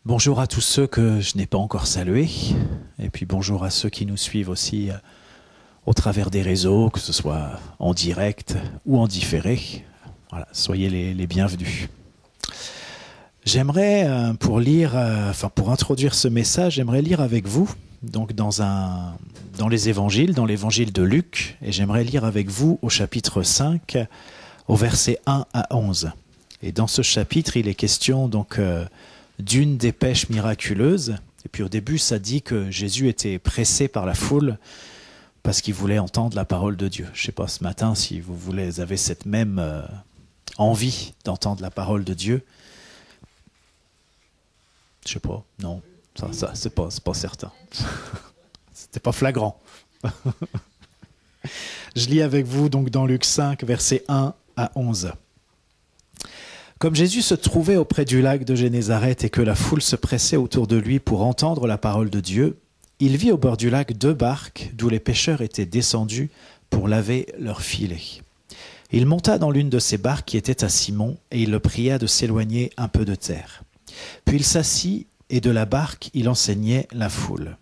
Bonjour à tous ceux que je n'ai pas encore salués, et puis bonjour à ceux qui nous suivent aussi au travers des réseaux, que ce soit en direct ou en différé. Voilà, soyez les bienvenus. J'aimerais, pour introduire ce message, j'aimerais lire avec vous, donc dans les évangiles, dans l'évangile de Luc, et j'aimerais lire avec vous au chapitre 5, au verset 1 à 11. Et dans ce chapitre, il est question donc d'une dépêche miraculeuse. Et puis au début, ça dit que Jésus était pressé par la foule parce qu'il voulait entendre la parole de Dieu. Je ne sais pas ce matin si vous avez cette même envie d'entendre la parole de Dieu. Je ne sais pas, non, ça c'est pas certain. C'était pas flagrant. Je lis avec vous donc dans Luc 5, versets 1 à 11. Comme Jésus se trouvait auprès du lac de Génézareth et que la foule se pressait autour de lui pour entendre la parole de Dieu, il vit au bord du lac 2 barques d'où les pêcheurs étaient descendus pour laver leurs filets. Il monta dans l'une de ces barques qui était à Simon et il le pria de s'éloigner un peu de terre. Puis il s'assit et de la barque il enseignait la foule.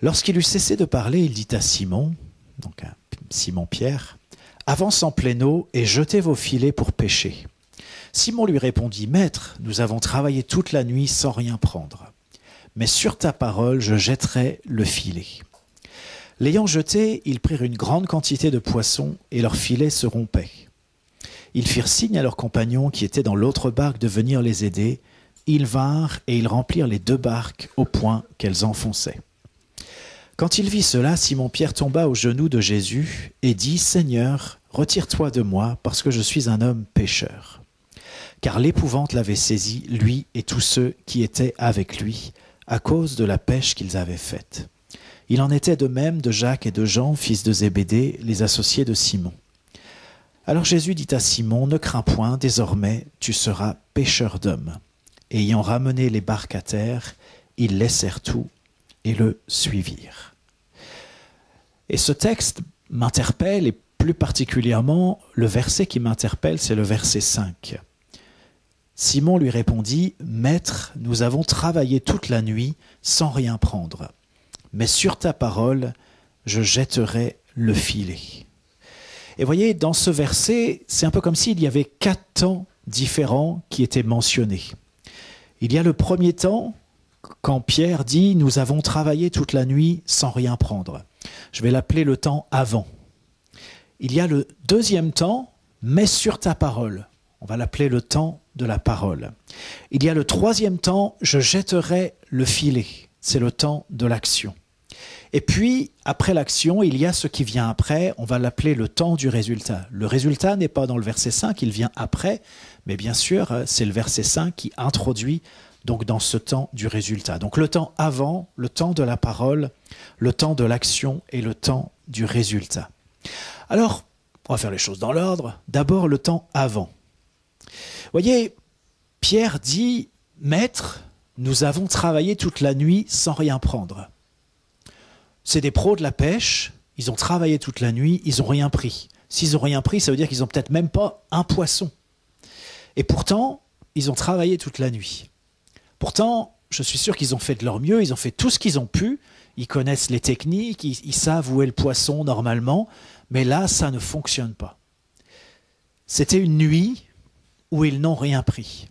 Lorsqu'il eut cessé de parler, il dit à Simon, donc à Simon-Pierre, « Avance en pleine eau et jetez vos filets pour pêcher. » Simon lui répondit, « Maître, nous avons travaillé toute la nuit sans rien prendre. Mais sur ta parole, je jetterai le filet. » L'ayant jeté, ils prirent une grande quantité de poissons et leurs filets se rompaient. Ils firent signe à leurs compagnons qui étaient dans l'autre barque de venir les aider. Ils vinrent et ils remplirent les 2 barques au point qu'elles enfonçaient. Quand il vit cela, Simon-Pierre tomba aux genoux de Jésus et dit, « Seigneur, retire-toi de moi, parce que je suis un homme pécheur. » Car l'épouvante l'avait saisi, lui et tous ceux qui étaient avec lui, à cause de la pêche qu'ils avaient faite. Il en était de même de Jacques et de Jean, fils de Zébédée, les associés de Simon. Alors Jésus dit à Simon, « Ne crains point, désormais tu seras pêcheur d'hommes. » Et ayant ramené les barques à terre, ils laissèrent tout et le suivirent. Et ce texte m'interpelle, et plus particulièrement, le verset qui m'interpelle, c'est le verset 5. Simon lui répondit, « Maître, nous avons travaillé toute la nuit sans rien prendre. Mais sur ta parole, je jetterai le filet. » Et voyez, dans ce verset, c'est un peu comme s'il y avait 4 temps différents qui étaient mentionnés. Il y a le premier temps, quand Pierre dit « Nous avons travaillé toute la nuit sans rien prendre ». Je vais l'appeler le temps avant. Il y a le deuxième temps, « Mais sur ta parole ». On va l'appeler le temps de la parole. Il y a le troisième temps, « Je jetterai le filet ». C'est le temps de l'action. Et puis, après l'action, il y a ce qui vient après, on va l'appeler le temps du résultat. Le résultat n'est pas dans le verset 5, il vient après, mais bien sûr, c'est le verset 5 qui introduit donc dans ce temps du résultat. Donc le temps avant, le temps de la parole, le temps de l'action et le temps du résultat. Alors, on va faire les choses dans l'ordre. D'abord, le temps avant. Voyez, Pierre dit, « Maître, nous avons travaillé toute la nuit sans rien prendre. » C'est des pros de la pêche, ils ont travaillé toute la nuit, ils n'ont rien pris. S'ils n'ont rien pris, ça veut dire qu'ils n'ont peut-être même pas un poisson. Et pourtant, ils ont travaillé toute la nuit. Pourtant, je suis sûr qu'ils ont fait de leur mieux, ils ont fait tout ce qu'ils ont pu, ils connaissent les techniques, ils savent où est le poisson normalement, mais là, ça ne fonctionne pas. C'était une nuit où ils n'ont rien pris.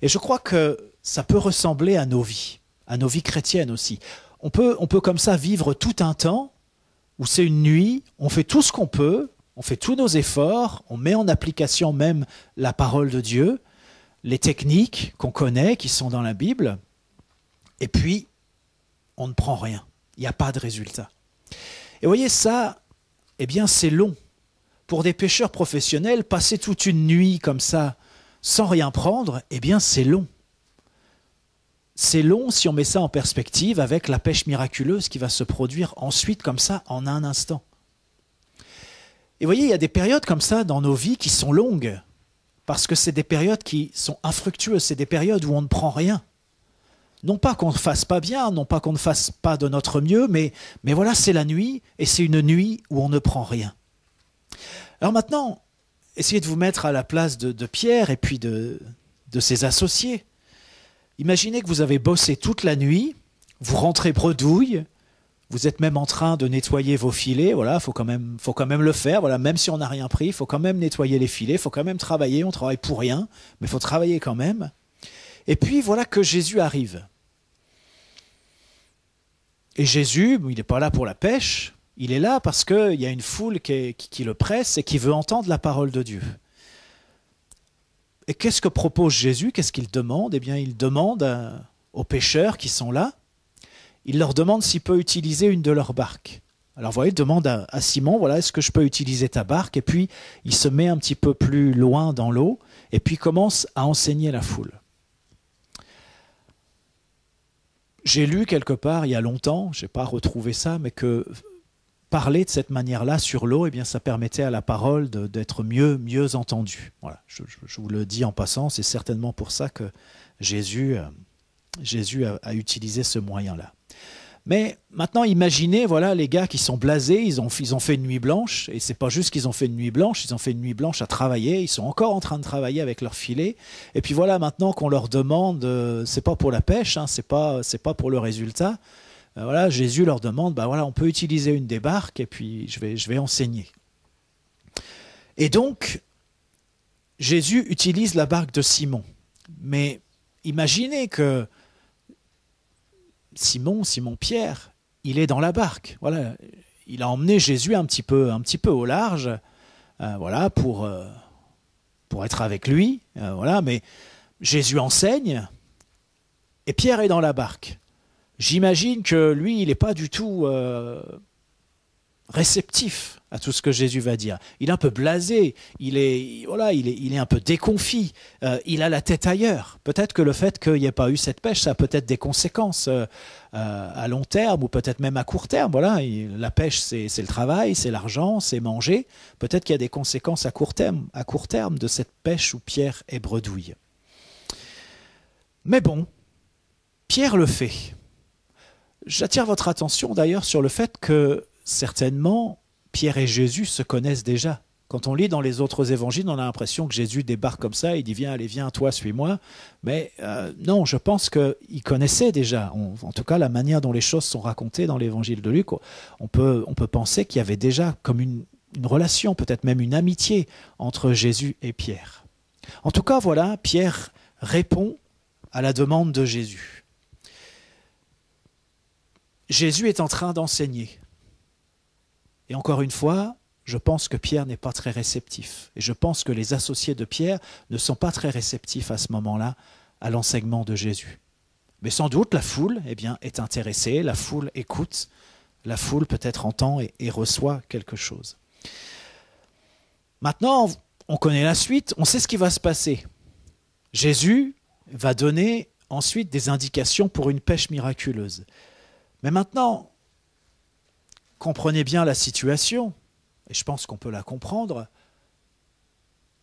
Et je crois que ça peut ressembler à nos vies chrétiennes aussi. On peut comme ça vivre tout un temps où c'est une nuit, on fait tout ce qu'on peut, on fait tous nos efforts, on met en application même la parole de Dieu, les techniques qu'on connaît, qui sont dans la Bible, et puis on ne prend rien. Il n'y a pas de résultat. Et vous voyez ça, eh bien c'est long. Pour des pêcheurs professionnels, passer toute une nuit comme ça, sans rien prendre, eh bien c'est long. C'est long si on met ça en perspective avec la pêche miraculeuse qui va se produire ensuite comme ça en un instant. Et vous voyez, il y a des périodes comme ça dans nos vies qui sont longues parce que c'est des périodes qui sont infructueuses, c'est des périodes où on ne prend rien. Non pas qu'on ne fasse pas bien, non pas qu'on ne fasse pas de notre mieux, mais voilà, c'est la nuit et c'est une nuit où on ne prend rien. Alors maintenant, essayez de vous mettre à la place de Pierre et puis de ses associés. Imaginez que vous avez bossé toute la nuit, vous rentrez bredouille, vous êtes même en train de nettoyer vos filets, voilà, faut quand même le faire, voilà, même si on n'a rien pris, il faut quand même nettoyer les filets, il faut quand même travailler, on travaille pour rien, mais il faut travailler quand même. Et puis voilà que Jésus arrive. Et Jésus, il n'est pas là pour la pêche, il est là parce qu'il y a une foule qui le presse et qui veut entendre la parole de Dieu. Et qu'est-ce que propose Jésus? Qu'est-ce qu'il demande? Eh bien, il demande aux pêcheurs qui sont là, il leur demande s'il peut utiliser une de leurs barques. Alors vous voyez, il demande à Simon, voilà, est-ce que je peux utiliser ta barque? Et puis il se met un petit peu plus loin dans l'eau et puis commence à enseigner la foule. J'ai lu quelque part il y a longtemps, je n'ai pas retrouvé ça, mais que parler de cette manière-là sur l'eau, eh bien, ça permettait à la parole d'être mieux entendue. Voilà, je vous le dis en passant, c'est certainement pour ça que Jésus a utilisé ce moyen-là. Mais maintenant, imaginez, voilà, les gars qui sont blasés, ils ont fait une nuit blanche, et c'est pas juste qu'ils ont fait une nuit blanche, ils ont fait une nuit blanche à travailler, ils sont encore en train de travailler avec leur filet, et puis voilà, maintenant qu'on leur demande, c'est pas pour la pêche, hein, c'est pas pour le résultat, voilà, Jésus leur demande, bah voilà, on peut utiliser une des barques, et puis je vais enseigner. Et donc, Jésus utilise la barque de Simon, mais imaginez que Simon Pierre, il est dans la barque. Voilà, il a emmené Jésus un petit peu au large, voilà, pour être avec lui. Voilà, mais Jésus enseigne et Pierre est dans la barque. J'imagine que lui, il n'est pas du tout réceptif à tout ce que Jésus va dire. Il est un peu blasé, il est un peu déconfit, il a la tête ailleurs. Peut-être que le fait qu'il n'y ait pas eu cette pêche, ça a peut-être des conséquences à long terme ou peut-être même à court terme. Voilà, la pêche, c'est le travail, c'est l'argent, c'est manger. Peut-être qu'il y a des conséquences à court terme de cette pêche où Pierre est bredouille. Mais bon, Pierre le fait. J'attire votre attention d'ailleurs sur le fait que certainement, Pierre et Jésus se connaissent déjà. Quand on lit dans les autres évangiles, on a l'impression que Jésus débarque comme ça, il dit viens, allez, viens, toi, suis-moi. Mais non, je pense qu'ils connaissaient déjà. En tout cas, la manière dont les choses sont racontées dans l'évangile de Luc, on peut penser qu'il y avait déjà comme une relation, peut-être même une amitié entre Jésus et Pierre. En tout cas, voilà, Pierre répond à la demande de Jésus. Jésus est en train d'enseigner. Et encore une fois, je pense que Pierre n'est pas très réceptif. Et je pense que les associés de Pierre ne sont pas très réceptifs à ce moment-là à l'enseignement de Jésus. Mais sans doute, la foule est intéressée, la foule écoute, la foule peut-être entend et reçoit quelque chose. Maintenant, on connaît la suite, on sait ce qui va se passer. Jésus va donner ensuite des indications pour une pêche miraculeuse. Mais maintenant, comprenez bien la situation, et je pense qu'on peut la comprendre.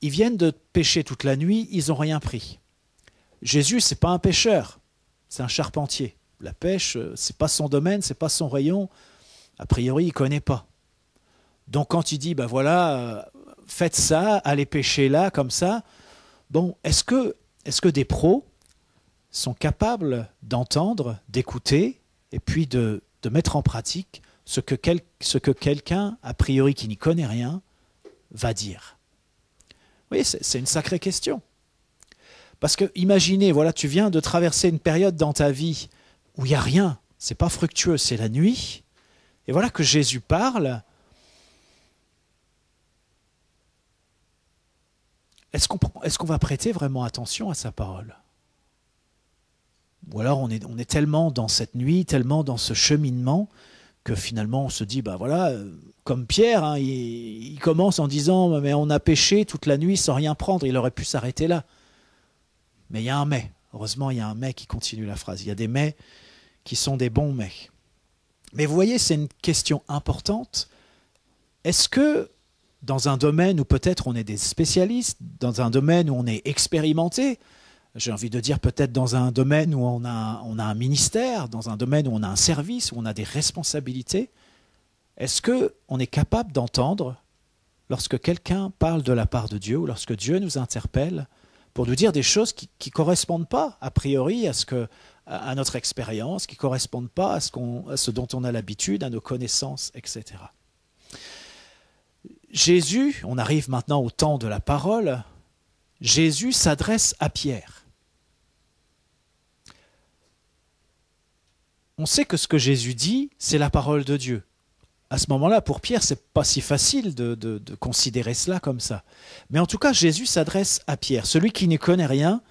Ils viennent de pêcher toute la nuit, ils n'ont rien pris. Jésus, ce n'est pas un pêcheur, c'est un charpentier. La pêche, ce n'est pas son domaine, ce n'est pas son rayon. A priori, il ne connaît pas. Donc quand il dit, ben voilà, faites ça, allez pêcher là, comme ça, bon, est-ce que des pros sont capables d'entendre, d'écouter, et puis de mettre en pratique ce que quelqu'un, a priori qui n'y connaît rien, va dire? Oui, c'est une sacrée question. Parce que imaginez, voilà, tu viens de traverser une période dans ta vie où il n'y a rien, c'est pas fructueux, c'est la nuit, et voilà que Jésus parle. Est-ce qu'on va prêter vraiment attention à sa parole? Ou alors on est tellement dans cette nuit, tellement dans ce cheminement, que finalement on se dit, ben voilà, comme Pierre, hein, il commence en disant, mais on a pêché toute la nuit sans rien prendre, il aurait pu s'arrêter là. Mais il y a un mais. Heureusement, il y a un mais qui continue la phrase. Il y a des mais qui sont des bons mais. Mais vous voyez, c'est une question importante. Est-ce que dans un domaine où peut-être on est des spécialistes, dans un domaine où on est expérimenté, j'ai envie de dire peut-être dans un domaine où on a un ministère, dans un domaine où on a un service, où on a des responsabilités, est-ce qu'on est capable d'entendre lorsque quelqu'un parle de la part de Dieu ou lorsque Dieu nous interpelle pour nous dire des choses qui ne correspondent pas, a priori, à notre expérience, qui ne correspondent pas à ce dont on a l'habitude, à nos connaissances, etc. Jésus, on arrive maintenant au temps de la parole, Jésus s'adresse à Pierre. On sait que ce que Jésus dit, c'est la parole de Dieu. À ce moment-là, pour Pierre, ce n'est pas si facile de considérer cela comme ça. Mais en tout cas, Jésus s'adresse à Pierre. Celui qui n'y connaît rien,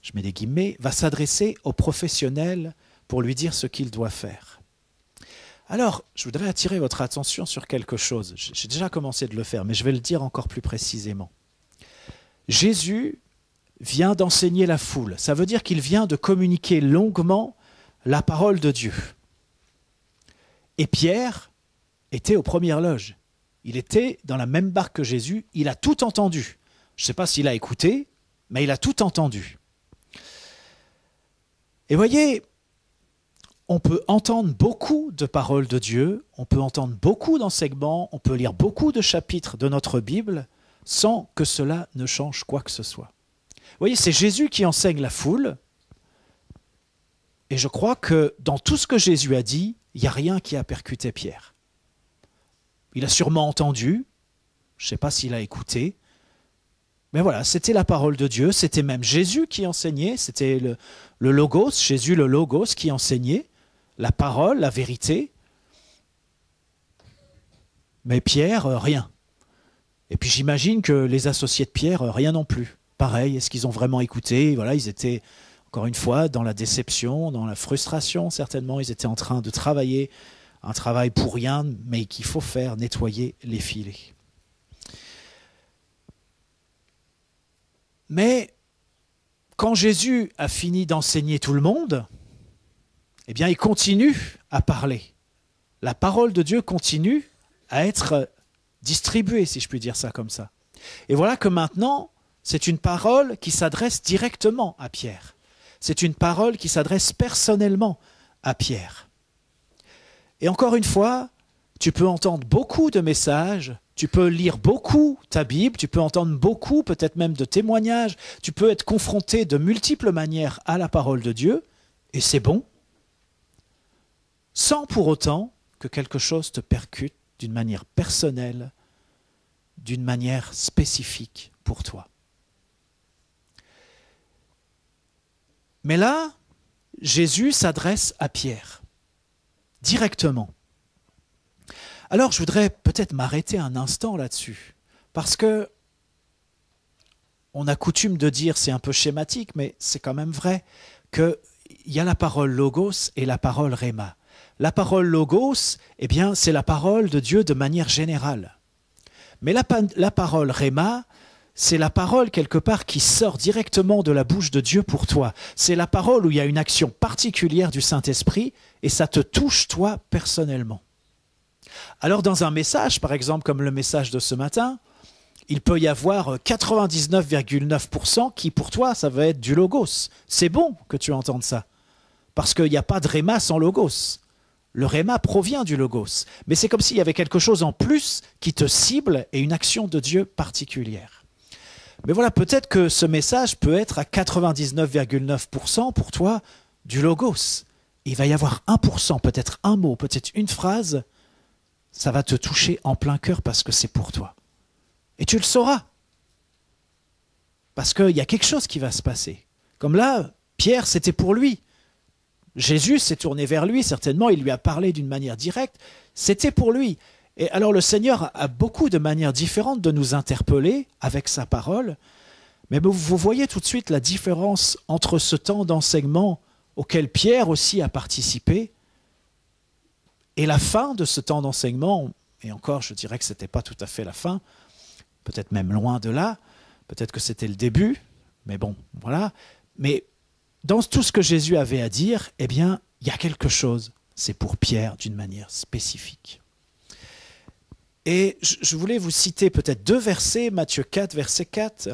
je mets des guillemets, va s'adresser au professionnel pour lui dire ce qu'il doit faire. Alors, je voudrais attirer votre attention sur quelque chose. J'ai déjà commencé de le faire, mais je vais le dire encore plus précisément. Jésus vient d'enseigner la foule. Ça veut dire qu'il vient de communiquer longuement la parole de Dieu. Et Pierre était aux premières loges. Il était dans la même barque que Jésus. Il a tout entendu. Je ne sais pas s'il a écouté, mais il a tout entendu. Et voyez, on peut entendre beaucoup de paroles de Dieu, on peut entendre beaucoup d'enseignements, on peut lire beaucoup de chapitres de notre Bible sans que cela ne change quoi que ce soit. Vous voyez, c'est Jésus qui enseigne la foule. Et je crois que dans tout ce que Jésus a dit, il n'y a rien qui a percuté Pierre. Il a sûrement entendu, je ne sais pas s'il a écouté, mais voilà, c'était la parole de Dieu, c'était même Jésus qui enseignait, c'était le Logos, Jésus le Logos qui enseignait la parole, la vérité. Mais Pierre, rien. Et puis j'imagine que les associés de Pierre, rien non plus. Pareil, est-ce qu'ils ont vraiment écouté? Voilà, ils étaient, encore une fois, dans la déception, dans la frustration, certainement. Ils étaient en train de travailler, un travail pour rien, mais qu'il faut faire, nettoyer les filets. Mais quand Jésus a fini d'enseigner tout le monde, eh bien, il continue à parler. La parole de Dieu continue à être distribuée, si je puis dire ça comme ça. Et voilà que maintenant, c'est une parole qui s'adresse directement à Pierre. C'est une parole qui s'adresse personnellement à Pierre. Et encore une fois, tu peux entendre beaucoup de messages, tu peux lire beaucoup ta Bible, tu peux entendre beaucoup, peut-être même de témoignages, tu peux être confronté de multiples manières à la parole de Dieu, et c'est bon, sans pour autant que quelque chose te percute d'une manière personnelle, d'une manière spécifique pour toi. Mais là, Jésus s'adresse à Pierre, directement. Alors, je voudrais peut-être m'arrêter un instant là-dessus, parce que on a coutume de dire, c'est un peu schématique, mais c'est quand même vrai, qu'il y a la parole logos et la parole rhéma. La parole logos, eh bien, c'est la parole de Dieu de manière générale. Mais la parole rhéma, c'est la parole quelque part qui sort directement de la bouche de Dieu pour toi. C'est la parole où il y a une action particulière du Saint-Esprit et ça te touche toi personnellement. Alors dans un message, par exemple comme le message de ce matin, il peut y avoir 99,9% qui pour toi ça va être du logos. C'est bon que tu entendes ça, parce qu'il n'y a pas de rhéma sans logos. Le rhéma provient du logos, mais c'est comme s'il y avait quelque chose en plus qui te cible et une action de Dieu particulière. Mais voilà, peut-être que ce message peut être à 99,9% pour toi du logos. Il va y avoir 1%, peut-être un mot, peut-être une phrase, ça va te toucher en plein cœur parce que c'est pour toi. Et tu le sauras. Parce qu'il y a quelque chose qui va se passer. Comme là, Pierre, c'était pour lui. Jésus s'est tourné vers lui, certainement, il lui a parlé d'une manière directe. C'était pour lui. Et alors le Seigneur a beaucoup de manières différentes de nous interpeller avec sa parole. Mais vous voyez tout de suite la différence entre ce temps d'enseignement auquel Pierre aussi a participé et la fin de ce temps d'enseignement. Et encore, je dirais que ce n'était pas tout à fait la fin, peut-être même loin de là, peut-être que c'était le début, mais bon, voilà. Mais dans tout ce que Jésus avait à dire, eh bien, il y a quelque chose, c'est pour Pierre d'une manière spécifique. Et je voulais vous citer peut-être 2 versets, Matthieu 4, verset 4,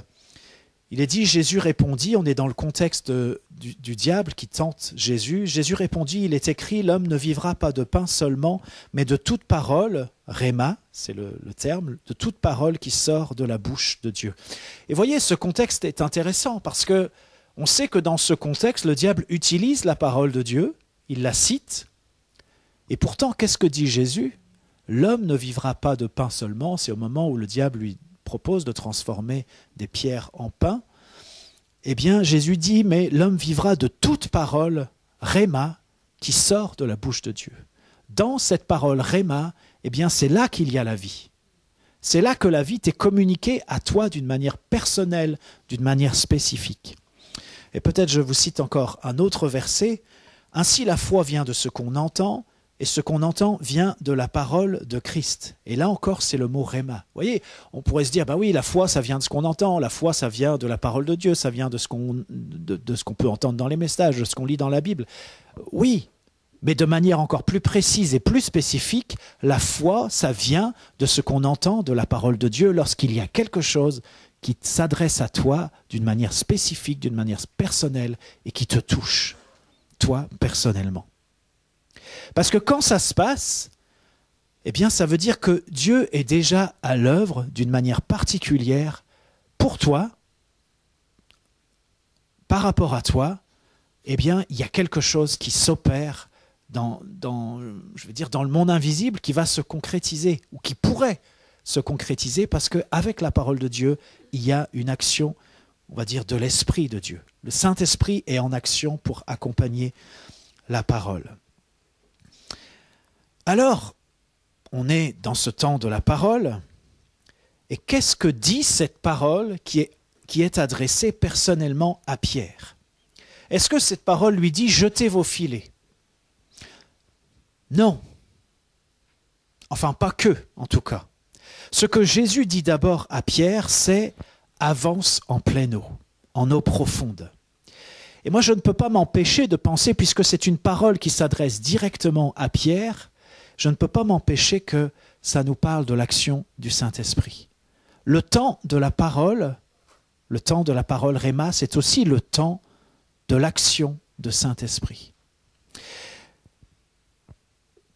Il est dit, Jésus répondit, on est dans le contexte du diable qui tente Jésus. Jésus répondit, il est écrit, l'homme ne vivra pas de pain seulement, mais de toute parole, réma, c'est le terme, de toute parole qui sort de la bouche de Dieu. Et voyez, ce contexte est intéressant parce que on sait que dans ce contexte, le diable utilise la parole de Dieu, il la cite, et pourtant, qu'est-ce que dit Jésus? L'homme ne vivra pas de pain seulement, c'est au moment où le diable lui propose de transformer des pierres en pain. Eh bien, Jésus dit, mais l'homme vivra de toute parole, réma, qui sort de la bouche de Dieu. Dans cette parole réma, eh bien, c'est là qu'il y a la vie. C'est là que la vie t'est communiquée à toi d'une manière personnelle, d'une manière spécifique. Et peut-être je vous cite encore un autre verset. Ainsi la foi vient de ce qu'on entend, et ce qu'on entend vient de la parole de Christ. Et là encore, c'est le mot réma. Vous voyez, on pourrait se dire, bah oui, la foi, ça vient de ce qu'on entend, la foi, ça vient de la parole de Dieu, ça vient de ce qu'on peut entendre dans les messages, de ce qu'on lit dans la Bible. Oui, mais de manière encore plus précise et plus spécifique, la foi, ça vient de ce qu'on entend de la parole de Dieu lorsqu'il y a quelque chose qui s'adresse à toi d'une manière spécifique, d'une manière personnelle et qui te touche, toi, personnellement. Parce que quand ça se passe, eh bien, ça veut dire que Dieu est déjà à l'œuvre d'une manière particulière pour toi, par rapport à toi. Eh bien, il y a quelque chose qui s'opère dans le monde invisible qui va se concrétiser ou qui pourrait se concrétiser parce qu'avec la parole de Dieu, il y a une action, on va dire, de l'Esprit de Dieu. Le Saint-Esprit est en action pour accompagner la parole. Alors, on est dans ce temps de la parole, et qu'est-ce que dit cette parole qui est adressée personnellement à Pierre? Est-ce que cette parole lui dit « jetez vos filets » ? Non. Enfin, pas que, en tout cas. Ce que Jésus dit d'abord à Pierre, c'est « avance en pleine eau, en eau profonde ». Et moi, je ne peux pas m'empêcher de penser, puisque c'est une parole qui s'adresse directement à Pierre, je ne peux pas m'empêcher que ça nous parle de l'action du Saint-Esprit. Le temps de la parole réma, c'est aussi le temps de l'action de Saint-Esprit.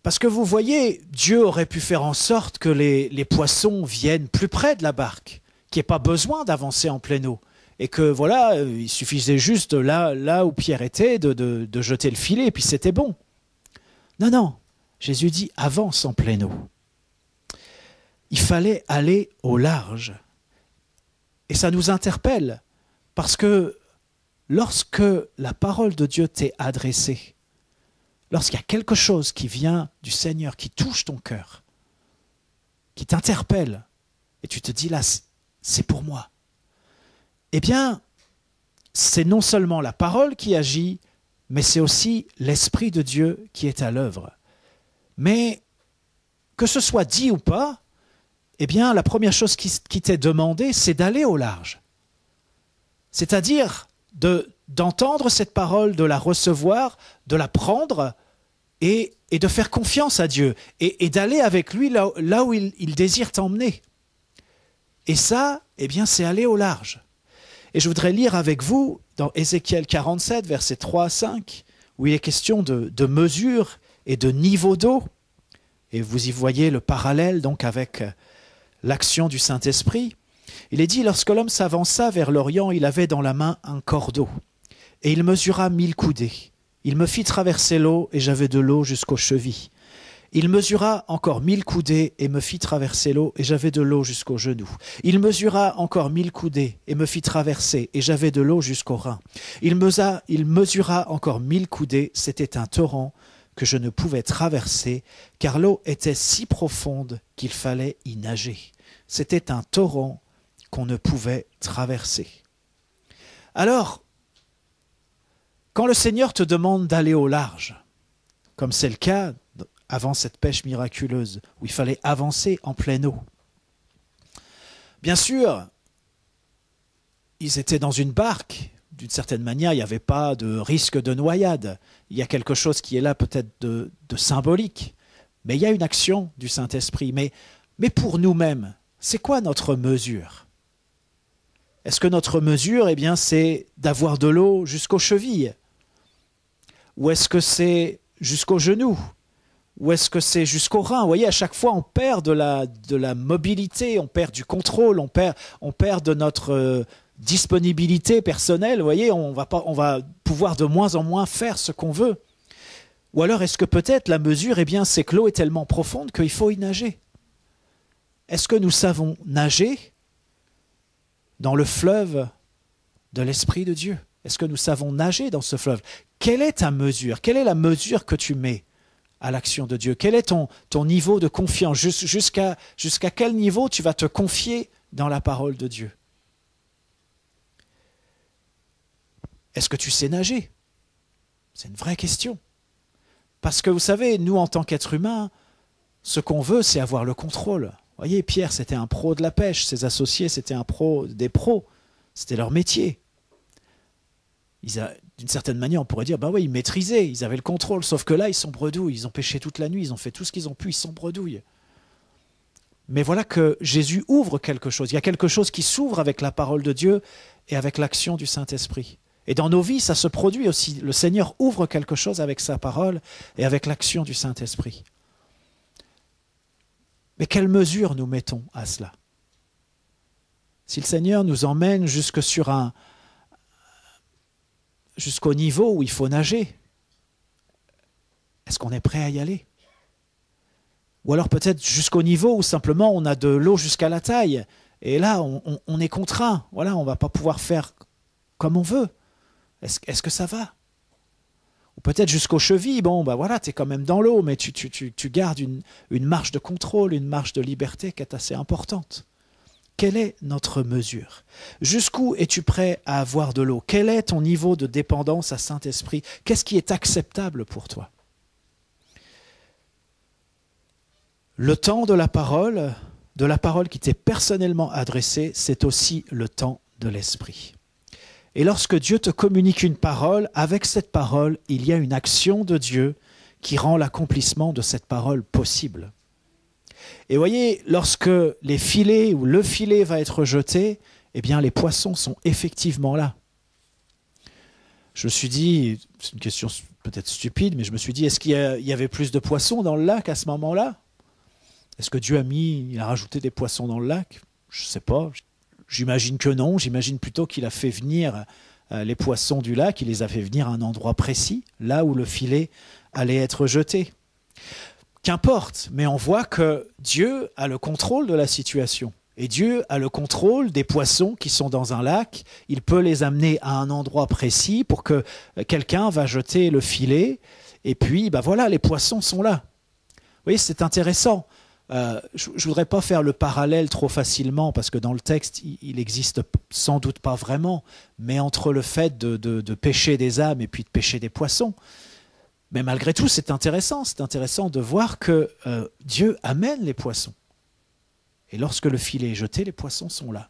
Parce que vous voyez, Dieu aurait pu faire en sorte que les poissons viennent plus près de la barque, qu'il n'y ait pas besoin d'avancer en pleine eau. Et que voilà, il suffisait juste là où Pierre était de jeter le filet, et puis c'était bon. Non, non. Jésus dit « avance en pleine eau ». Il fallait aller au large. Et ça nous interpelle, parce que lorsque la parole de Dieu t'est adressée, lorsqu'il y a quelque chose qui vient du Seigneur, qui touche ton cœur, qui t'interpelle, et tu te dis là, c'est pour moi, eh bien, c'est non seulement la parole qui agit, mais c'est aussi l'Esprit de Dieu qui est à l'œuvre. Mais que ce soit dit ou pas, eh bien, la première chose qui t'est demandée, c'est d'aller au large. C'est-à-dire d'entendre cette parole, de la recevoir, de la prendre et de faire confiance à Dieu et d'aller avec lui là où il désire t'emmener. Et ça, eh bien, c'est aller au large. Et je voudrais lire avec vous dans Ézéchiel 47, versets 3 à 5, où il est question de mesure et de niveau d'eau. Et vous y voyez le parallèle donc avec l'action du Saint-Esprit. Il est dit, lorsque l'homme s'avança vers l'Orient, il avait dans la main un cordeau. Et il mesura 1000 coudées. Il me fit traverser l'eau, et j'avais de l'eau jusqu'aux chevilles. Il mesura encore 1000 coudées, et me fit traverser l'eau, et j'avais de l'eau jusqu'aux genoux. Il mesura encore 1000 coudées, et me fit traverser, et j'avais de l'eau jusqu'aux reins. Il mesura encore 1000 coudées, c'était un torrent que je ne pouvais traverser, car l'eau était si profonde qu'il fallait y nager. C'était un torrent qu'on ne pouvait traverser. Alors, quand le Seigneur te demande d'aller au large, comme c'est le cas avant cette pêche miraculeuse, où il fallait avancer en pleine eau, bien sûr, ils étaient dans une barque. D'une certaine manière, il n'y avait pas de risque de noyade. Il y a quelque chose qui est là peut-être de symbolique. Mais il y a une action du Saint-Esprit. Mais pour nous-mêmes, c'est quoi notre mesure? Est-ce que notre mesure, eh bien, c'est d'avoir de l'eau jusqu'aux chevilles? Ou est-ce que c'est jusqu'aux genoux? Ou est-ce que c'est jusqu'aux reins? Vous voyez, à chaque fois, on perd de la mobilité, on perd du contrôle, on perd de notre disponibilité personnelle. Vous voyez, on va pouvoir de moins en moins faire ce qu'on veut. Ou alors, est-ce que peut-être la mesure, eh bien, c'est que l'eau est tellement profonde qu'il faut y nager? Est-ce que nous savons nager dans le fleuve de l'Esprit de Dieu? Est-ce que nous savons nager dans ce fleuve? Quelle est ta mesure? Quelle est la mesure que tu mets à l'action de Dieu? Quel est ton niveau de confiance? Jusqu'à quel niveau tu vas te confier dans la parole de Dieu? Est-ce que tu sais nager? C'est une vraie question. Parce que vous savez, nous en tant qu'êtres humains, ce qu'on veut, c'est avoir le contrôle. Vous voyez, Pierre, c'était un pro de la pêche. Ses associés, c'était des pros. C'était leur métier. D'une certaine manière, on pourrait dire, ben oui, ils maîtrisaient, ils avaient le contrôle. Sauf que là, ils sont bredouilles. Ils ont pêché toute la nuit, ils ont fait tout ce qu'ils ont pu, ils sont bredouilles. Mais voilà que Jésus ouvre quelque chose. Il y a quelque chose qui s'ouvre avec la parole de Dieu et avec l'action du Saint-Esprit. Et dans nos vies, ça se produit aussi. Le Seigneur ouvre quelque chose avec sa parole et avec l'action du Saint-Esprit. Mais quelle mesure nous mettons à cela? Si le Seigneur nous emmène jusqu'au niveau où il faut nager, est-ce qu'on est prêt à y aller? Ou alors peut-être jusqu'au niveau où simplement on a de l'eau jusqu'à la taille, et là on est contraint, voilà, on ne va pas pouvoir faire comme on veut. Est-ce que ça va? Ou peut-être jusqu'aux chevilles, bon, ben voilà, tu es quand même dans l'eau, mais tu gardes une marge de contrôle, une marge de liberté qui est assez importante. Quelle est notre mesure? Jusqu'où es-tu prêt à avoir de l'eau? Quel est ton niveau de dépendance à Saint-Esprit? Qu'est-ce qui est acceptable pour toi? Le temps de la parole qui t'est personnellement adressée, c'est aussi le temps de l'Esprit. Et lorsque Dieu te communique une parole, avec cette parole, il y a une action de Dieu qui rend l'accomplissement de cette parole possible. Et voyez, lorsque les filets ou le filet va être jeté, eh bien les poissons sont effectivement là. Je me suis dit, c'est une question peut-être stupide, mais je me suis dit, est-ce qu'il y avait plus de poissons dans le lac à ce moment-là? Est-ce que Dieu il a rajouté des poissons dans le lac? Je ne sais pas. J'imagine que non. J'imagine plutôt qu'il a fait venir les poissons du lac, il les a fait venir à un endroit précis, là où le filet allait être jeté. Qu'importe, mais on voit que Dieu a le contrôle de la situation. Et Dieu a le contrôle des poissons qui sont dans un lac. Il peut les amener à un endroit précis pour que quelqu'un va jeter le filet. Et puis, ben voilà, les poissons sont là. Vous voyez, c'est intéressant. Je ne voudrais pas faire le parallèle trop facilement parce que dans le texte, il n'existe sans doute pas vraiment, mais entre le fait de pêcher des âmes et puis de pêcher des poissons. Mais malgré tout, c'est intéressant de voir que Dieu amène les poissons. Et lorsque le filet est jeté, les poissons sont là.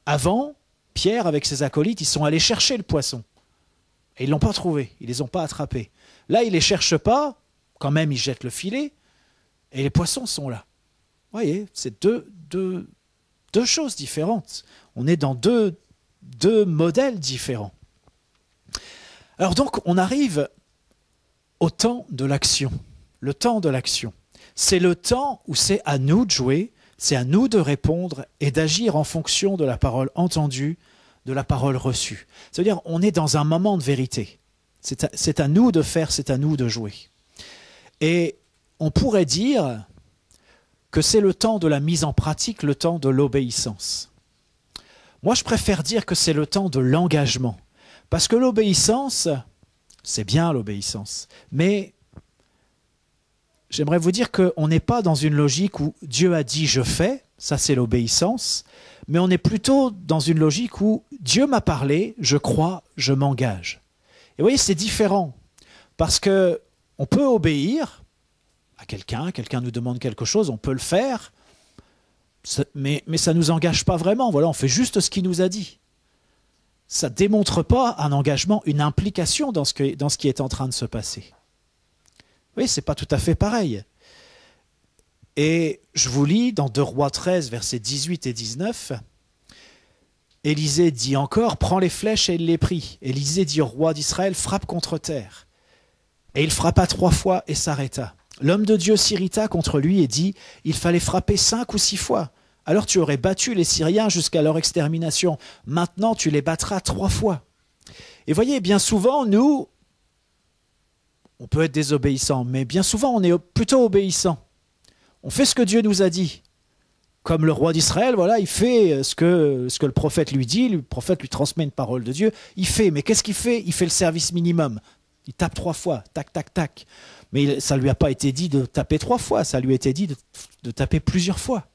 Avant, Pierre, avec ses acolytes, ils sont allés chercher le poisson. Et ils ne l'ont pas trouvé, ils ne les ont pas attrapés. Là, ils ne les cherchent pas, quand même, ils jettent le filet, et les poissons sont là. Vous voyez, c'est deux choses différentes. On est dans deux modèles différents. Alors donc, on arrive au temps de l'action. Le temps de l'action. C'est le temps où c'est à nous de jouer, c'est à nous de répondre et d'agir en fonction de la parole entendue, de la parole reçue. Ça veut dire on est dans un moment de vérité. C'est à nous de faire, c'est à nous de jouer. Et on pourrait dire que c'est le temps de la mise en pratique, le temps de l'obéissance. Moi, je préfère dire que c'est le temps de l'engagement. Parce que l'obéissance, c'est bien l'obéissance, mais j'aimerais vous dire qu'on n'est pas dans une logique où Dieu a dit « je fais », ça c'est l'obéissance, mais on est plutôt dans une logique où Dieu m'a parlé, je crois, je m'engage. Et vous voyez, c'est différent, parce qu'on peut obéir à quelqu'un nous demande quelque chose, on peut le faire, mais ça ne nous engage pas vraiment, voilà, on fait juste ce qu'il nous a dit. Ça ne démontre pas un engagement, une implication dans ce qui est en train de se passer. Oui, ce n'est pas tout à fait pareil. Et je vous lis dans 2 Rois 13, versets 18 et 19, Élisée dit encore, prends les flèches et il les prit. Élisée dit au roi d'Israël, frappe contre terre. Et il frappa 3 fois et s'arrêta. L'homme de Dieu s'irrita contre lui et dit, il fallait frapper 5 ou 6 fois. Alors tu aurais battu les Syriens jusqu'à leur extermination. Maintenant tu les battras 3 fois. Et voyez, bien souvent, nous, on peut être désobéissant, mais bien souvent on est plutôt obéissant. On fait ce que Dieu nous a dit. Comme le roi d'Israël, voilà, il fait ce que le prophète lui dit, le prophète lui transmet une parole de Dieu, il fait, mais qu'est-ce qu'il fait? Il fait le service minimum. Il tape 3 fois, tac, tac, tac. Mais ça ne lui a pas été dit de taper 3 fois, ça lui a été dit de taper plusieurs fois.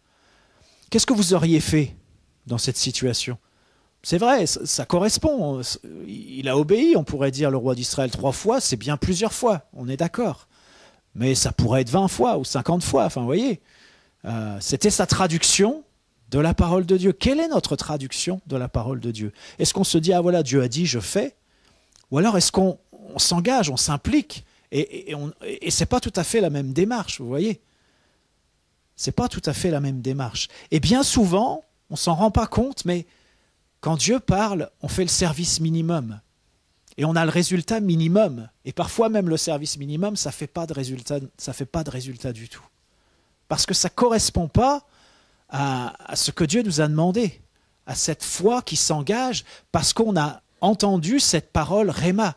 Qu'est-ce que vous auriez fait dans cette situation? C'est vrai, ça correspond. Il a obéi, on pourrait dire, le roi d'Israël 3 fois, c'est bien plusieurs fois, on est d'accord. Mais ça pourrait être 20 fois ou 50 fois, enfin, vous voyez. C'était sa traduction de la parole de Dieu. Quelle est notre traduction de la parole de Dieu? Est-ce qu'on se dit, ah voilà, Dieu a dit, je fais? Ou alors est-ce qu'on s'engage, on s'implique? Et ce n'est pas tout à fait la même démarche, vous voyez. Ce n'est pas tout à fait la même démarche. Et bien souvent, on ne s'en rend pas compte, mais quand Dieu parle, on fait le service minimum. Et on a le résultat minimum. Et parfois même le service minimum, ça ne fait pas de résultat du tout. Parce que ça ne correspond pas à ce que Dieu nous a demandé, à cette foi qui s'engage parce qu'on a entendu cette parole Réma.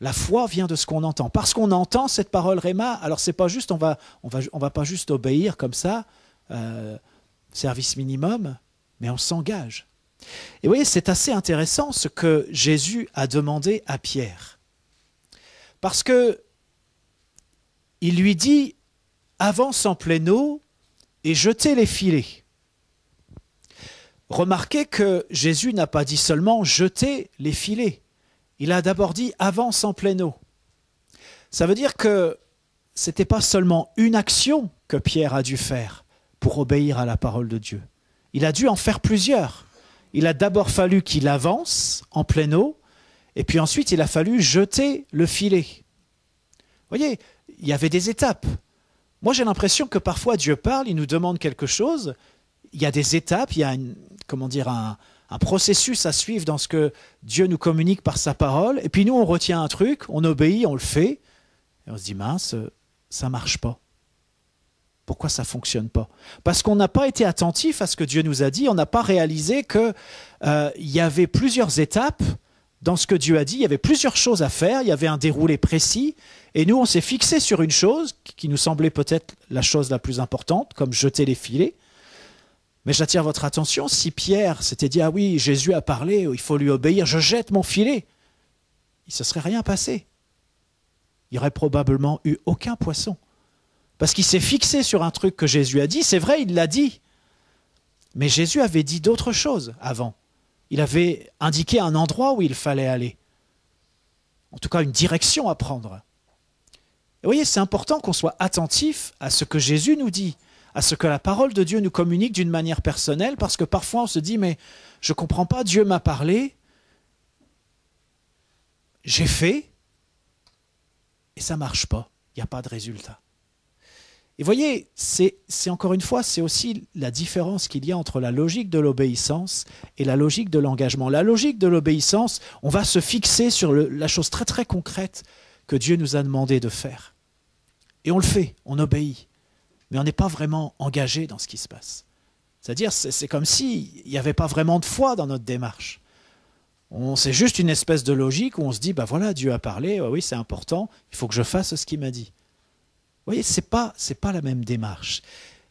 La foi vient de ce qu'on entend. Parce qu'on entend cette parole Réma, alors c'est pas juste, on va pas juste obéir comme ça, service minimum, mais on s'engage. Et vous voyez, c'est assez intéressant ce que Jésus a demandé à Pierre. Parce que il lui dit, avance en pleine eau et jetez les filets. Remarquez que Jésus n'a pas dit seulement jeter les filets. Il a d'abord dit avance en pleine eau. Ça veut dire que ce n'était pas seulement une action que Pierre a dû faire pour obéir à la parole de Dieu. Il a dû en faire plusieurs. Il a d'abord fallu qu'il avance en pleine eau et puis ensuite il a fallu jeter le filet. Vous voyez, il y avait des étapes. Moi, j'ai l'impression que parfois Dieu parle, il nous demande quelque chose, il y a des étapes, il y a un processus à suivre dans ce que Dieu nous communique par sa parole, et puis nous, on retient un truc, on obéit, on le fait, et on se dit, mince, ça ne marche pas. Pourquoi ça ne fonctionne pas? Parce qu'on n'a pas été attentif à ce que Dieu nous a dit, on n'a pas réalisé qu'il y avait plusieurs étapes dans ce que Dieu a dit, il y avait plusieurs choses à faire, il y avait un déroulé précis, et nous, on s'est fixé sur une chose qui nous semblait peut-être la chose la plus importante, comme jeter les filets. Mais j'attire votre attention, si Pierre s'était dit « Ah oui, Jésus a parlé, il faut lui obéir, je jette mon filet », il ne se serait rien passé. Il n'y aurait probablement eu aucun poisson. Parce qu'il s'est fixé sur un truc que Jésus a dit, c'est vrai, il l'a dit. Mais Jésus avait dit d'autres choses avant. Il avait indiqué un endroit où il fallait aller. En tout cas, une direction à prendre. Et vous voyez, c'est important qu'on soit attentif à ce que Jésus nous dit, à ce que la parole de Dieu nous communique d'une manière personnelle, parce que parfois on se dit, mais je ne comprends pas, Dieu m'a parlé, j'ai fait, et ça ne marche pas, il n'y a pas de résultat. Et vous voyez, c'est encore une fois, c'est aussi la différence qu'il y a entre la logique de l'obéissance et la logique de l'engagement. La logique de l'obéissance, on va se fixer sur la chose très très concrète que Dieu nous a demandé de faire. Et on le fait, on obéit. Mais on n'est pas vraiment engagé dans ce qui se passe. C'est-à-dire, c'est comme s'il n'y avait pas vraiment de foi dans notre démarche. C'est juste une espèce de logique où on se dit, ben voilà, Dieu a parlé, oui, c'est important, il faut que je fasse ce qu'il m'a dit. Vous voyez, c'est pas la même démarche.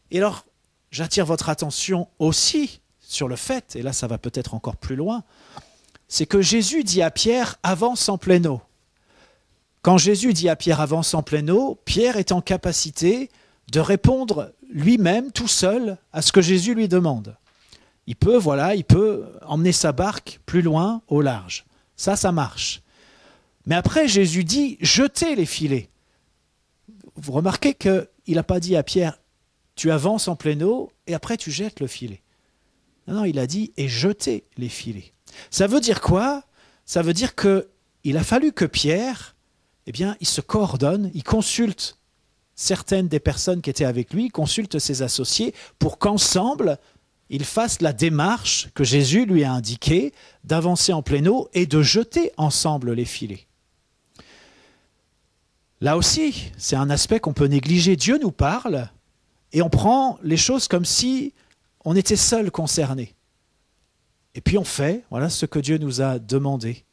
Et alors, j'attire votre attention aussi sur le fait, et là ça va peut-être encore plus loin, c'est que Jésus dit à Pierre, avance en pleine eau. Quand Jésus dit à Pierre, avance en pleine eau, Pierre est en capacité de répondre lui-même, tout seul, à ce que Jésus lui demande. Il peut emmener sa barque plus loin, au large. Ça marche. Mais après, Jésus dit, jetez les filets. Vous remarquez qu'il n'a pas dit à Pierre, tu avances en pleine eau et après tu jettes le filet. Non, il a dit, et jetez les filets. Ça veut dire quoi? Ça veut dire qu'il a fallu que Pierre, il se coordonne, il consulte certaines des personnes qui étaient avec lui, consulte ses associés pour qu'ensemble, il fasse la démarche que Jésus lui a indiquée d'avancer en pleine eau et de jeter ensemble les filets. Là aussi, c'est un aspect qu'on peut négliger. Dieu nous parle et on prend les choses comme si on était seul concerné. Et puis on fait, voilà, ce que Dieu nous a demandé.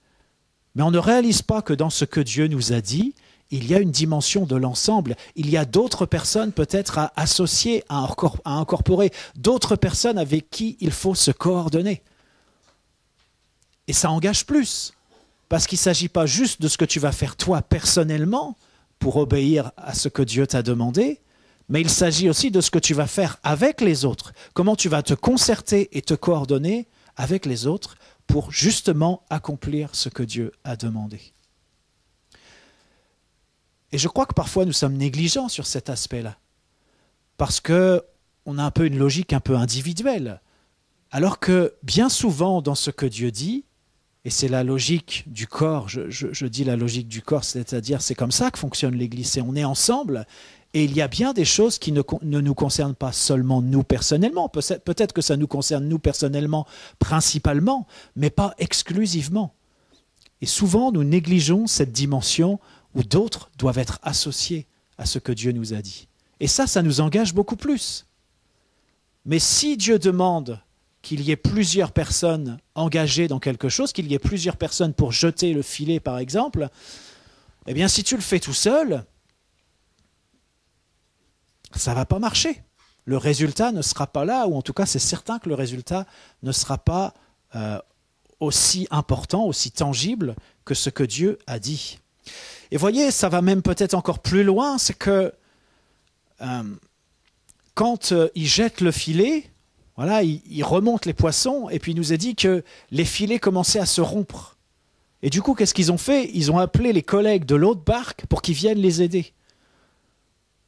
Mais on ne réalise pas que dans ce que Dieu nous a dit, il y a une dimension de l'ensemble. Il y a d'autres personnes peut-être à associer, à incorporer, d'autres personnes avec qui il faut se coordonner. Et ça engage plus, parce qu'il ne s'agit pas juste de ce que tu vas faire toi personnellement pour obéir à ce que Dieu t'a demandé, mais il s'agit aussi de ce que tu vas faire avec les autres. Comment tu vas te concerter et te coordonner avec les autres pour justement accomplir ce que Dieu a demandé. Et je crois que parfois nous sommes négligents sur cet aspect-là, parce qu'on a un peu une logique un peu individuelle, alors que bien souvent dans ce que Dieu dit, et c'est la logique du corps, je dis la logique du corps, c'est-à-dire c'est comme ça que fonctionne l'Église, c'est on est ensemble, et il y a bien des choses qui ne nous concernent pas seulement nous personnellement, peut-être que ça nous concerne nous personnellement principalement, mais pas exclusivement. Et souvent nous négligeons cette dimension où d'autres doivent être associés à ce que Dieu nous a dit. Et ça nous engage beaucoup plus. Mais si Dieu demande qu'il y ait plusieurs personnes engagées dans quelque chose, qu'il y ait plusieurs personnes pour jeter le filet, par exemple, eh bien, si tu le fais tout seul, ça ne va pas marcher. Le résultat ne sera pas là, ou en tout cas, c'est certain que le résultat ne sera pas aussi important, aussi tangible que ce que Dieu a dit. Et voyez, ça va même peut-être encore plus loin, c'est que quand il jette le filet, voilà, il remonte les poissons, et puis il nous a dit que les filets commençaient à se rompre. Et du coup, qu'est-ce qu'ils ont fait? Ils ont appelé les collègues de l'autre barque pour qu'ils viennent les aider.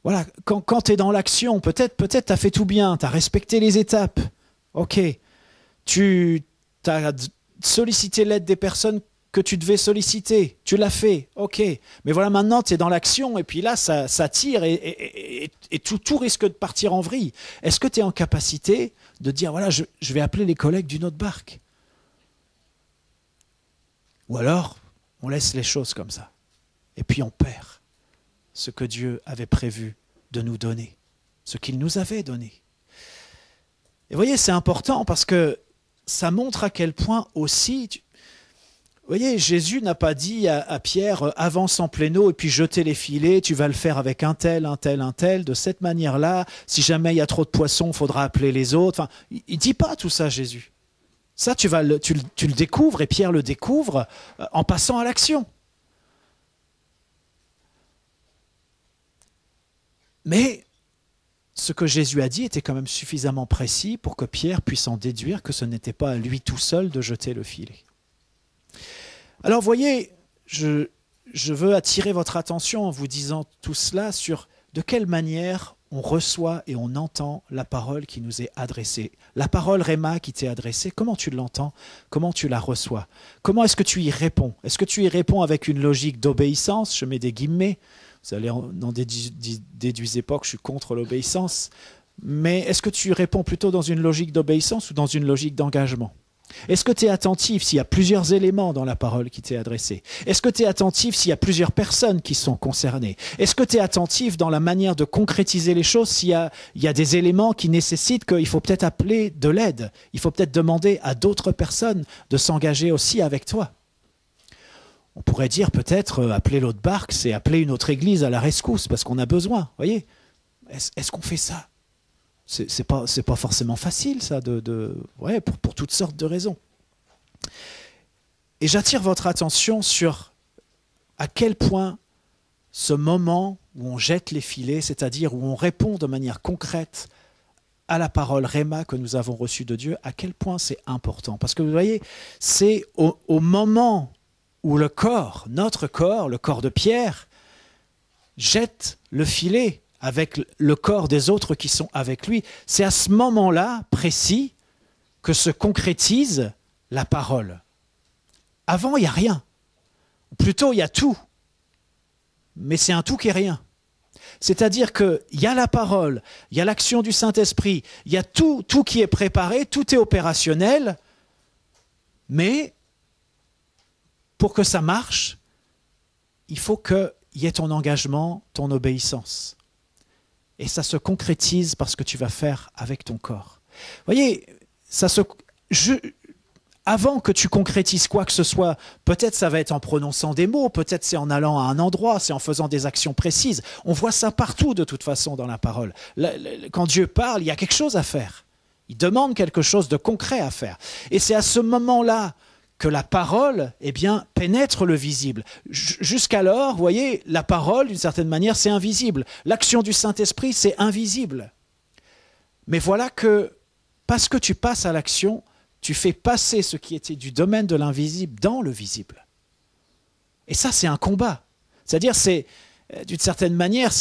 Voilà, quand tu es dans l'action, peut-être tu as fait tout bien, tu as respecté les étapes, ok, tu as sollicité l'aide des personnes que tu devais solliciter, tu l'as fait, ok, mais voilà, maintenant tu es dans l'action, et puis là ça tire, et tout risque de partir en vrille. Est-ce que tu es en capacité de dire, voilà, je vais appeler les collègues d'une autre barque? Ou alors, on laisse les choses comme ça, et puis on perd ce que Dieu avait prévu de nous donner, ce qu'il nous avait donné. Et vous voyez, c'est important parce que ça montre à quel point aussi... Vous voyez, Jésus n'a pas dit à Pierre, avance en pleine eau et puis jetez les filets, tu vas le faire avec un tel, de cette manière-là, si jamais il y a trop de poissons, il faudra appeler les autres. Enfin, il ne dit pas tout ça, Jésus. Ça, tu le découvres, et Pierre le découvre en passant à l'action. Mais ce que Jésus a dit était quand même suffisamment précis pour que Pierre puisse en déduire que ce n'était pas à lui tout seul de jeter le filet. Alors voyez, je veux attirer votre attention en vous disant tout cela sur de quelle manière on reçoit et on entend la parole qui nous est adressée. La parole Réma qui t'est adressée, comment tu l'entends? Comment tu la reçois? Comment est-ce que tu y réponds? Est-ce que tu y réponds avec une logique d'obéissance? Je mets des guillemets. Vous allez n'en déduisez pas que je suis contre l'obéissance. Mais est-ce que tu réponds plutôt dans une logique d'obéissance ou dans une logique d'engagement? Est-ce que tu es attentif s'il y a plusieurs éléments dans la parole qui t'est adressée? Est-ce que tu es attentif s'il y a plusieurs personnes qui sont concernées? Est-ce que tu es attentif dans la manière de concrétiser les choses s'il y a des éléments qui nécessitent qu'il faut peut-être appeler de l'aide? Il faut peut-être demander à d'autres personnes de s'engager aussi avec toi. On pourrait dire peut-être appeler l'autre barque, c'est appeler une autre église à la rescousse parce qu'on a besoin. Voyez, est-ce qu'on fait ça? C'est pas forcément facile, ça, pour toutes sortes de raisons. Et j'attire votre attention sur à quel point ce moment où on jette les filets, c'est-à-dire où on répond de manière concrète à la parole Réma que nous avons reçue de Dieu, à quel point c'est important. Parce que vous voyez, c'est au moment où le corps, notre corps, le corps de Pierre, jette le filet avec le corps des autres qui sont avec lui, c'est à ce moment-là précis que se concrétise la parole. Avant, il n'y a rien. Plutôt, il y a tout. Mais c'est un tout qui est rien. C'est-à-dire qu'il y a la parole, il y a l'action du Saint-Esprit, il y a tout qui est préparé, tout est opérationnel, mais pour que ça marche, il faut qu'il y ait ton engagement, ton obéissance. Et ça se concrétise par ce que tu vas faire avec ton corps. Vous voyez, avant que tu concrétises quoi que ce soit, peut-être ça va être en prononçant des mots, peut-être c'est en allant à un endroit, c'est en faisant des actions précises. On voit ça partout de toute façon dans la parole. Quand Dieu parle, il y a quelque chose à faire. Il demande quelque chose de concret à faire. Et c'est à ce moment-là que la parole, pénètre le visible. Jusqu'alors, vous voyez, la parole, d'une certaine manière, c'est invisible. L'action du Saint-Esprit, c'est invisible. Mais voilà que, parce que tu passes à l'action, tu fais passer ce qui était du domaine de l'invisible dans le visible. Et ça, c'est un combat. C'est-à-dire, d'une certaine manière,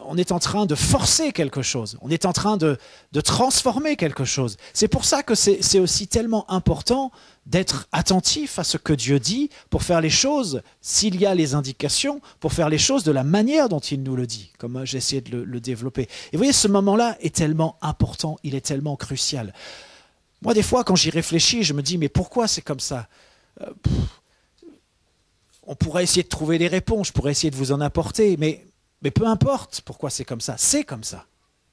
on est en train de forcer quelque chose. On est en train de transformer quelque chose. C'est pour ça que c'est aussi tellement important d'être attentif à ce que Dieu dit pour faire les choses, s'il y a les indications, pour faire les choses de la manière dont il nous le dit, comme j'ai essayé de le développer. Et vous voyez, ce moment-là est tellement important, il est tellement crucial. Moi, des fois, quand j'y réfléchis, je me dis, mais pourquoi c'est comme ça ? On pourrait essayer de trouver des réponses, je pourrais essayer de vous en apporter, mais peu importe pourquoi c'est comme ça.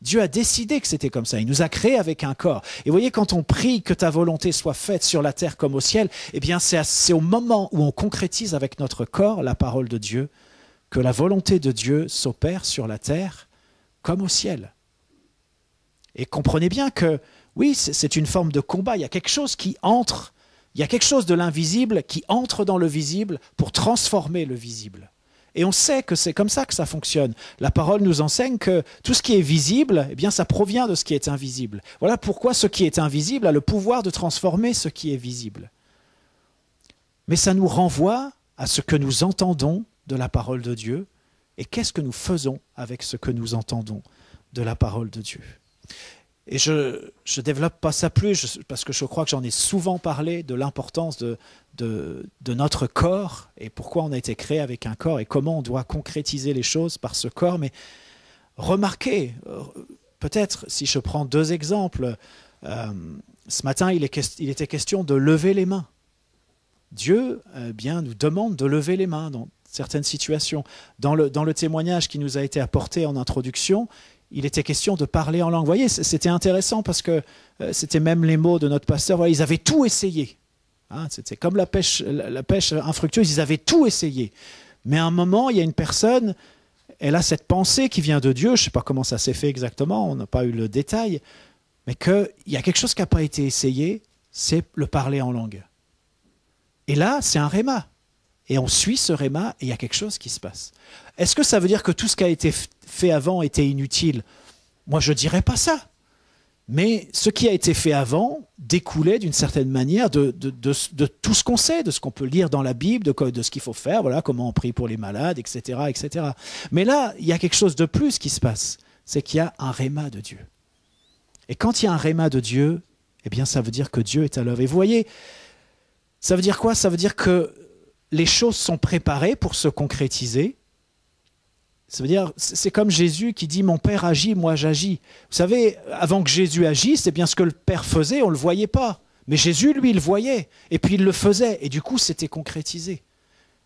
Dieu a décidé que c'était comme ça. Il nous a créés avec un corps. Et vous voyez, quand on prie que ta volonté soit faite sur la terre comme au ciel, c'est au moment où on concrétise avec notre corps la parole de Dieu que la volonté de Dieu s'opère sur la terre comme au ciel. Et comprenez bien que, oui, c'est une forme de combat. Il y a quelque chose qui entre, il y a quelque chose de l'invisible qui entre dans le visible pour transformer le visible. Et on sait que c'est comme ça que ça fonctionne. La parole nous enseigne que tout ce qui est visible, ça provient de ce qui est invisible. Voilà pourquoi ce qui est invisible a le pouvoir de transformer ce qui est visible. Mais ça nous renvoie à ce que nous entendons de la parole de Dieu et qu'est-ce que nous faisons avec ce que nous entendons de la parole de Dieu. Et je ne développe pas ça plus, parce que je crois que j'en ai souvent parlé de l'importance de notre corps et pourquoi on a été créé avec un corps et comment on doit concrétiser les choses par ce corps. Mais remarquez, peut-être si je prends 2 exemples, ce matin il était question de lever les mains. Dieu nous demande de lever les mains dans certaines situations. Dans le témoignage qui nous a été apporté en introduction, il était question de parler en langue. Vous voyez, c'était intéressant parce que c'était même les mots de notre pasteur. Voilà, ils avaient tout essayé. C'était comme la pêche infructueuse, ils avaient tout essayé. Mais à un moment, il y a une personne, elle a cette pensée qui vient de Dieu. Je ne sais pas comment ça s'est fait exactement, on n'a pas eu le détail, mais qu'il y a quelque chose qui n'a pas été essayé, c'est le parler en langue. Et là, c'est un réma. Et on suit ce réma et il y a quelque chose qui se passe. Est-ce que ça veut dire que tout ce qui a été fait avant était inutile ? Moi, je ne dirais pas ça. Mais ce qui a été fait avant découlait d'une certaine manière de tout ce qu'on sait, de ce qu'on peut lire dans la Bible, de ce qu'il faut faire, voilà, comment on prie pour les malades, etc., etc. Mais là, il y a quelque chose de plus qui se passe. C'est qu'il y a un réma de Dieu. Et quand il y a un réma de Dieu, ça veut dire que Dieu est à l'œuvre. Et vous voyez, ça veut dire quoi ? Ça veut dire que les choses sont préparées pour se concrétiser. Ça veut dire, c'est comme Jésus qui dit « Mon Père agit, moi j'agis ». Vous savez, avant que Jésus agisse, c'est bien ce que le Père faisait, on ne le voyait pas. Mais Jésus, lui, il le voyait. Et puis il le faisait. Et du coup, c'était concrétisé.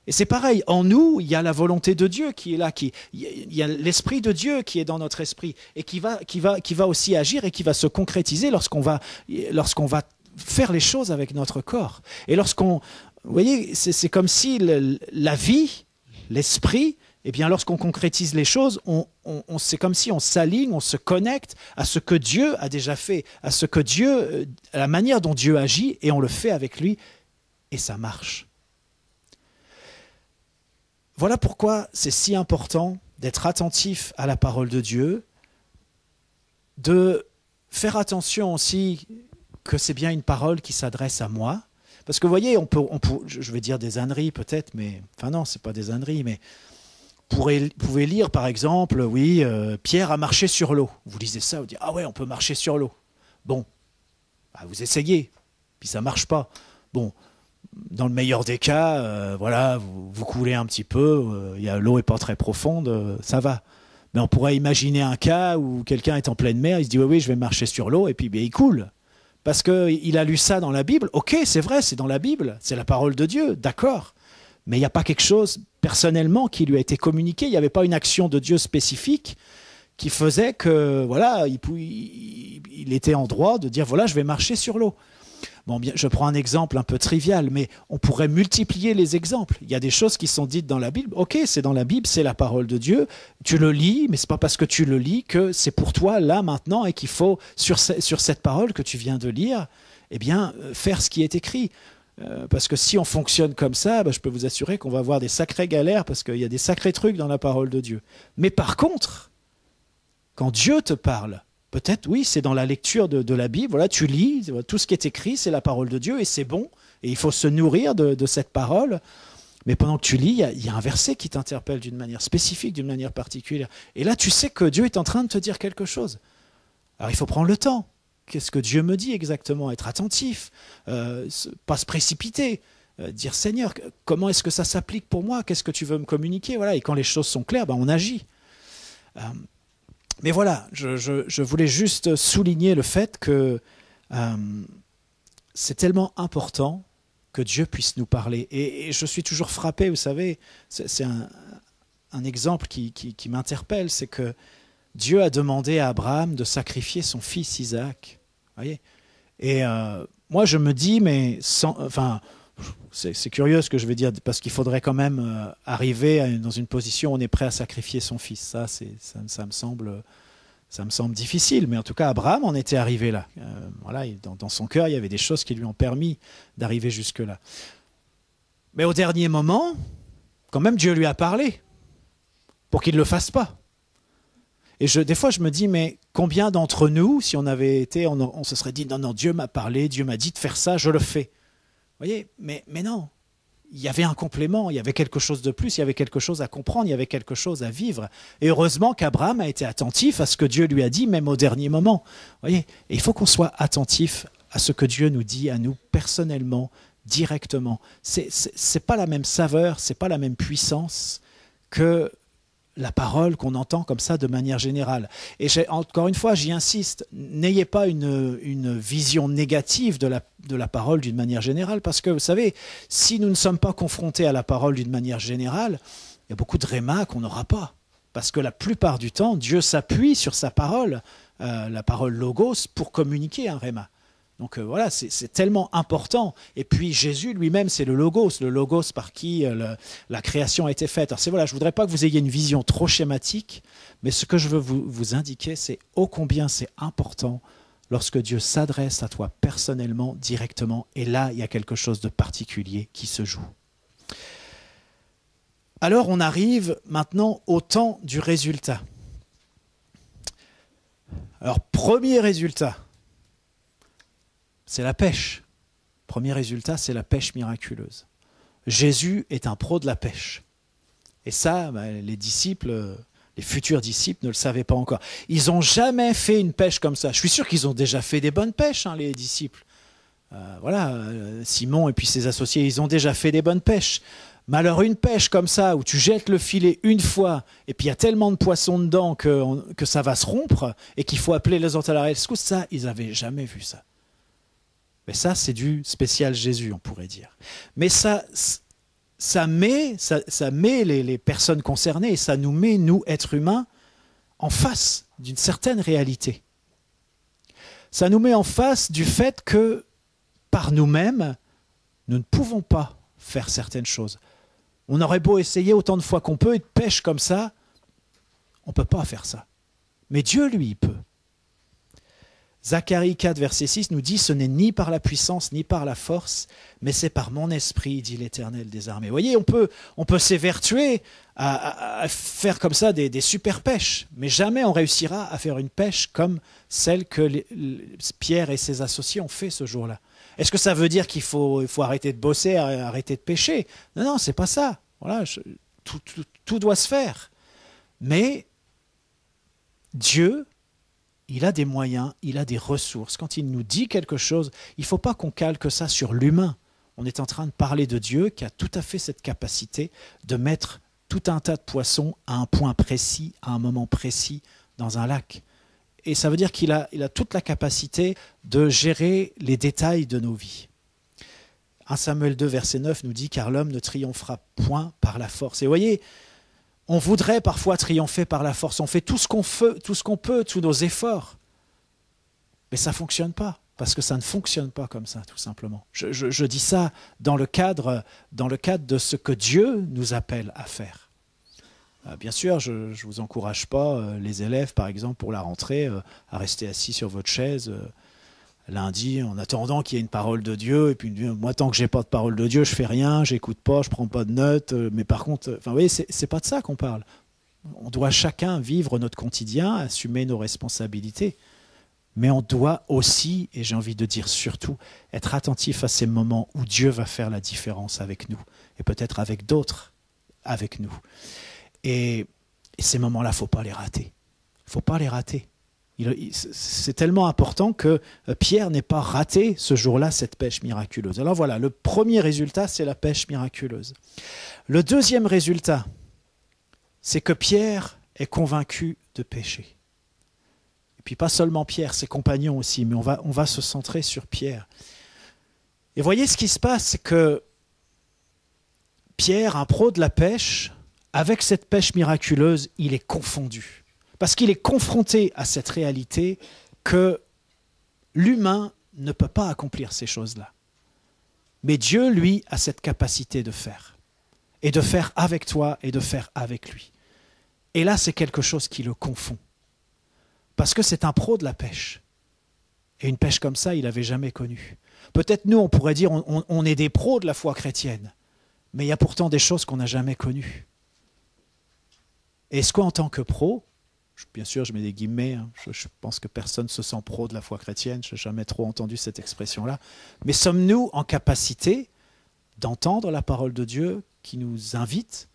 Et c'est pareil, en nous, il y a la volonté de Dieu qui est là. Il y a l'Esprit de Dieu qui est dans notre esprit. Et qui va aussi agir et qui va se concrétiser lorsqu'on va faire les choses avec notre corps. Et vous voyez, c'est comme si la vie, l'esprit, lorsqu'on concrétise les choses, c'est comme si on s'aligne, on se connecte à ce que Dieu a déjà fait, à la manière dont Dieu agit, et on le fait avec lui, et ça marche. Voilà pourquoi c'est si important d'être attentif à la parole de Dieu, de faire attention aussi que c'est bien une parole qui s'adresse à moi. Parce que vous voyez, je vais dire des âneries peut-être, mais enfin non, c'est pas des âneries, mais vous pouvez lire par exemple, oui, Pierre a marché sur l'eau. Vous lisez ça, vous dites ah ouais, on peut marcher sur l'eau. Bon, vous essayez, puis ça marche pas. Bon, dans le meilleur des cas, voilà, vous coulez un petit peu, l'eau est pas très profonde, ça va. Mais on pourrait imaginer un cas où quelqu'un est en pleine mer, il se dit oui, je vais marcher sur l'eau, et puis il coule. Parce qu'il a lu ça dans la Bible. Ok, c'est vrai, c'est dans la Bible, c'est la parole de Dieu, d'accord. Mais il n'y a pas quelque chose personnellement qui lui a été communiqué, il n'y avait pas une action de Dieu spécifique qui faisait que, voilà, il était en droit de dire, voilà, je vais marcher sur l'eau. Bon, bien, je prends un exemple un peu trivial, mais on pourrait multiplier les exemples. Il y a des choses qui sont dites dans la Bible. Ok, c'est dans la Bible, c'est la parole de Dieu. Tu le lis, mais c'est pas parce que tu le lis que c'est pour toi là maintenant et qu'il faut sur cette parole que tu viens de lire, eh bien, faire ce qui est écrit. Parce que si on fonctionne comme ça, je peux vous assurer qu'on va avoir des sacrées galères parce qu'il y a des sacrés trucs dans la parole de Dieu. Mais par contre, quand Dieu te parle, peut-être, oui, c'est dans la lecture de la Bible, voilà, tu lis, tout ce qui est écrit, c'est la parole de Dieu et c'est bon, et il faut se nourrir de cette parole. Mais pendant que tu lis, il y a un verset qui t'interpelle d'une manière spécifique, d'une manière particulière. Et là, tu sais que Dieu est en train de te dire quelque chose. Alors, il faut prendre le temps. Qu'est-ce que Dieu me dit exactement? Être attentif, pas se précipiter, dire Seigneur, comment est-ce que ça s'applique pour moi? Qu'est-ce que tu veux me communiquer? Voilà. Et quand les choses sont claires, on agit. Mais voilà, je voulais juste souligner le fait que c'est tellement important que Dieu puisse nous parler. Et je suis toujours frappé, vous savez, c'est un exemple qui m'interpelle, c'est que Dieu a demandé à Abraham de sacrifier son fils Isaac. Voyez. Et moi, je me dis, mais c'est curieux ce que je vais dire, parce qu'il faudrait quand même arriver dans une position où on est prêt à sacrifier son fils. Ça me semble difficile, mais en tout cas, Abraham en était arrivé là. Voilà, dans son cœur, il y avait des choses qui lui ont permis d'arriver jusque-là. Mais au dernier moment, quand même, Dieu lui a parlé pour qu'il ne le fasse pas. Et des fois, je me dis, mais combien d'entre nous, si on avait été, on se serait dit, non, Dieu m'a parlé, Dieu m'a dit de faire ça, je le fais. Vous voyez, mais non. Il y avait un complément, il y avait quelque chose de plus, il y avait quelque chose à comprendre, il y avait quelque chose à vivre. Et heureusement qu'Abraham a été attentif à ce que Dieu lui a dit, même au dernier moment. Vous voyez, et il faut qu'on soit attentif à ce que Dieu nous dit, à nous personnellement, directement. C'est pas la même saveur, c'est pas la même puissance que la parole qu'on entend comme ça de manière générale. Et encore une fois, j'y insiste, n'ayez pas une vision négative de la parole d'une manière générale, parce que vous savez, si nous ne sommes pas confrontés à la parole d'une manière générale, il y a beaucoup de réma qu'on n'aura pas. Parce que la plupart du temps, Dieu s'appuie sur sa parole, la parole logos, pour communiquer un réma. Donc voilà, c'est tellement important. Et puis Jésus lui-même, c'est le logos par qui la création a été faite. Alors je ne voudrais pas que vous ayez une vision trop schématique, mais ce que je veux vous indiquer, c'est ô combien c'est important lorsque Dieu s'adresse à toi personnellement, directement, et là, il y a quelque chose de particulier qui se joue. Alors on arrive maintenant au temps du résultat. Alors premier résultat, c'est la pêche. Premier résultat, c'est la pêche miraculeuse. Jésus est un pro de la pêche. Et ça, les disciples, les futurs disciples ne le savaient pas encore. Ils n'ont jamais fait une pêche comme ça. Je suis sûr qu'ils ont déjà fait des bonnes pêches, les disciples. Simon et puis ses associés, ils ont déjà fait des bonnes pêches. Mais alors une pêche comme ça, où tu jettes le filet une fois, et puis il y a tellement de poissons dedans que ça va se rompre, et qu'il faut appeler les autres à la rescousse, ça, ils n'avaient jamais vu ça. Mais ça, c'est du spécial Jésus, on pourrait dire. Mais ça met les personnes concernées, et ça nous met, nous, êtres humains, en face d'une certaine réalité. Ça nous met en face du fait que, par nous-mêmes, nous ne pouvons pas faire certaines choses. On aurait beau essayer autant de fois qu'on peut, et de pêche comme ça, on ne peut pas faire ça. Mais Dieu, lui, il peut. Zacharie 4, verset 6 nous dit « Ce n'est ni par la puissance, ni par la force, mais c'est par mon esprit, dit l'Éternel des armées. » Vous voyez, on peut s'évertuer à faire comme ça des super pêches, mais jamais on réussira à faire une pêche comme celle que Pierre et ses associés ont fait ce jour-là. Est-ce que ça veut dire qu'il faut arrêter de bosser, arrêter de pêcher? Non, c'est pas ça. Voilà, tout doit se faire. Mais Dieu, il a des moyens, il a des ressources. Quand il nous dit quelque chose, il ne faut pas qu'on calque ça sur l'humain. On est en train de parler de Dieu qui a tout à fait cette capacité de mettre tout un tas de poissons à un point précis, à un moment précis dans un lac. Et ça veut dire qu'il a toute la capacité de gérer les détails de nos vies. 1 Samuel 2, verset 9 nous dit « Car l'homme ne triomphera point par la force ». Et vous voyez, on voudrait parfois triompher par la force. On fait tout ce qu'on peut, tous nos efforts. Mais ça ne fonctionne pas, parce que ça ne fonctionne pas comme ça, tout simplement. Je dis ça dans le cadre de ce que Dieu nous appelle à faire. Bien sûr, je ne vous encourage pas, les élèves, par exemple, pour la rentrée, à rester assis sur votre chaise lundi, en attendant qu'il y ait une parole de Dieu. Et puis, moi, tant que je n'ai pas de parole de Dieu, je ne fais rien, je n'écoute pas, je ne prends pas de notes. Mais par contre, vous voyez, ce n'est pas de ça qu'on parle. On doit chacun vivre notre quotidien, assumer nos responsabilités. Mais on doit aussi, et j'ai envie de dire surtout, être attentif à ces moments où Dieu va faire la différence avec nous, et peut-être avec d'autres avec nous. Et ces moments-là, il ne faut pas les rater. Il ne faut pas les rater. C'est tellement important que Pierre n'ait pas raté ce jour-là cette pêche miraculeuse. Alors voilà, le premier résultat, c'est la pêche miraculeuse. Le deuxième résultat, c'est que Pierre est convaincu de pécher. Et puis pas seulement Pierre, ses compagnons aussi, mais on va se centrer sur Pierre. Et voyez ce qui se passe, c'est que Pierre, un pro de la pêche, avec cette pêche miraculeuse, il est confondu. Parce qu'il est confronté à cette réalité que l'humain ne peut pas accomplir ces choses-là. Mais Dieu, lui, a cette capacité de faire. Et de faire avec toi et de faire avec lui. Et là, c'est quelque chose qui le confond. Parce que c'est un pro de la pêche. Et une pêche comme ça, il n'avait jamais connue. Peut-être nous, on pourrait dire, on est des pros de la foi chrétienne. Mais il y a pourtant des choses qu'on n'a jamais connues. Et est-ce qu'en tant que pro, bien sûr, je mets des guillemets, hein, je pense que personne ne se sent pro de la foi chrétienne, je n'ai jamais trop entendu cette expression-là, mais sommes-nous en capacité d'entendre la parole de Dieu qui nous invite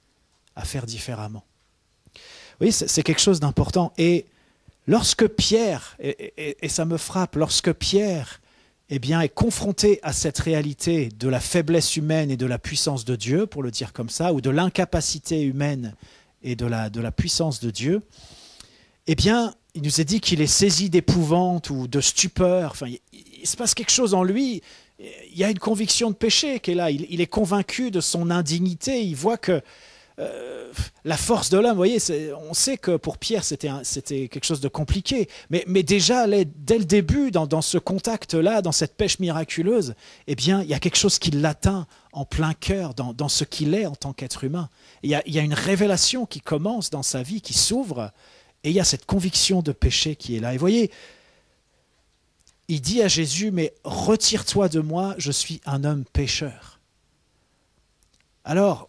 à faire différemment? Oui, c'est quelque chose d'important. Et lorsque Pierre, et ça me frappe, lorsque Pierre est confronté à cette réalité de la faiblesse humaine et de la puissance de Dieu, pour le dire comme ça, ou de l'incapacité humaine et de la puissance de Dieu, eh bien, il nous est dit qu'il est saisi d'épouvante ou de stupeur. Enfin, il se passe quelque chose en lui. Il y a une conviction de péché qui est là. Il est convaincu de son indignité. Il voit que la force de l'homme, vous voyez, on sait que pour Pierre, c'était quelque chose de compliqué. Mais déjà, dès le début, dans ce contact-là, dans cette pêche miraculeuse, eh bien, il y a quelque chose qui l'atteint en plein cœur, dans ce qu'il est en tant qu'être humain. Il y a une révélation qui commence dans sa vie, qui s'ouvre, et il y a cette conviction de péché qui est là. Et vous voyez, il dit à Jésus, mais retire-toi de moi, je suis un homme pécheur. Alors,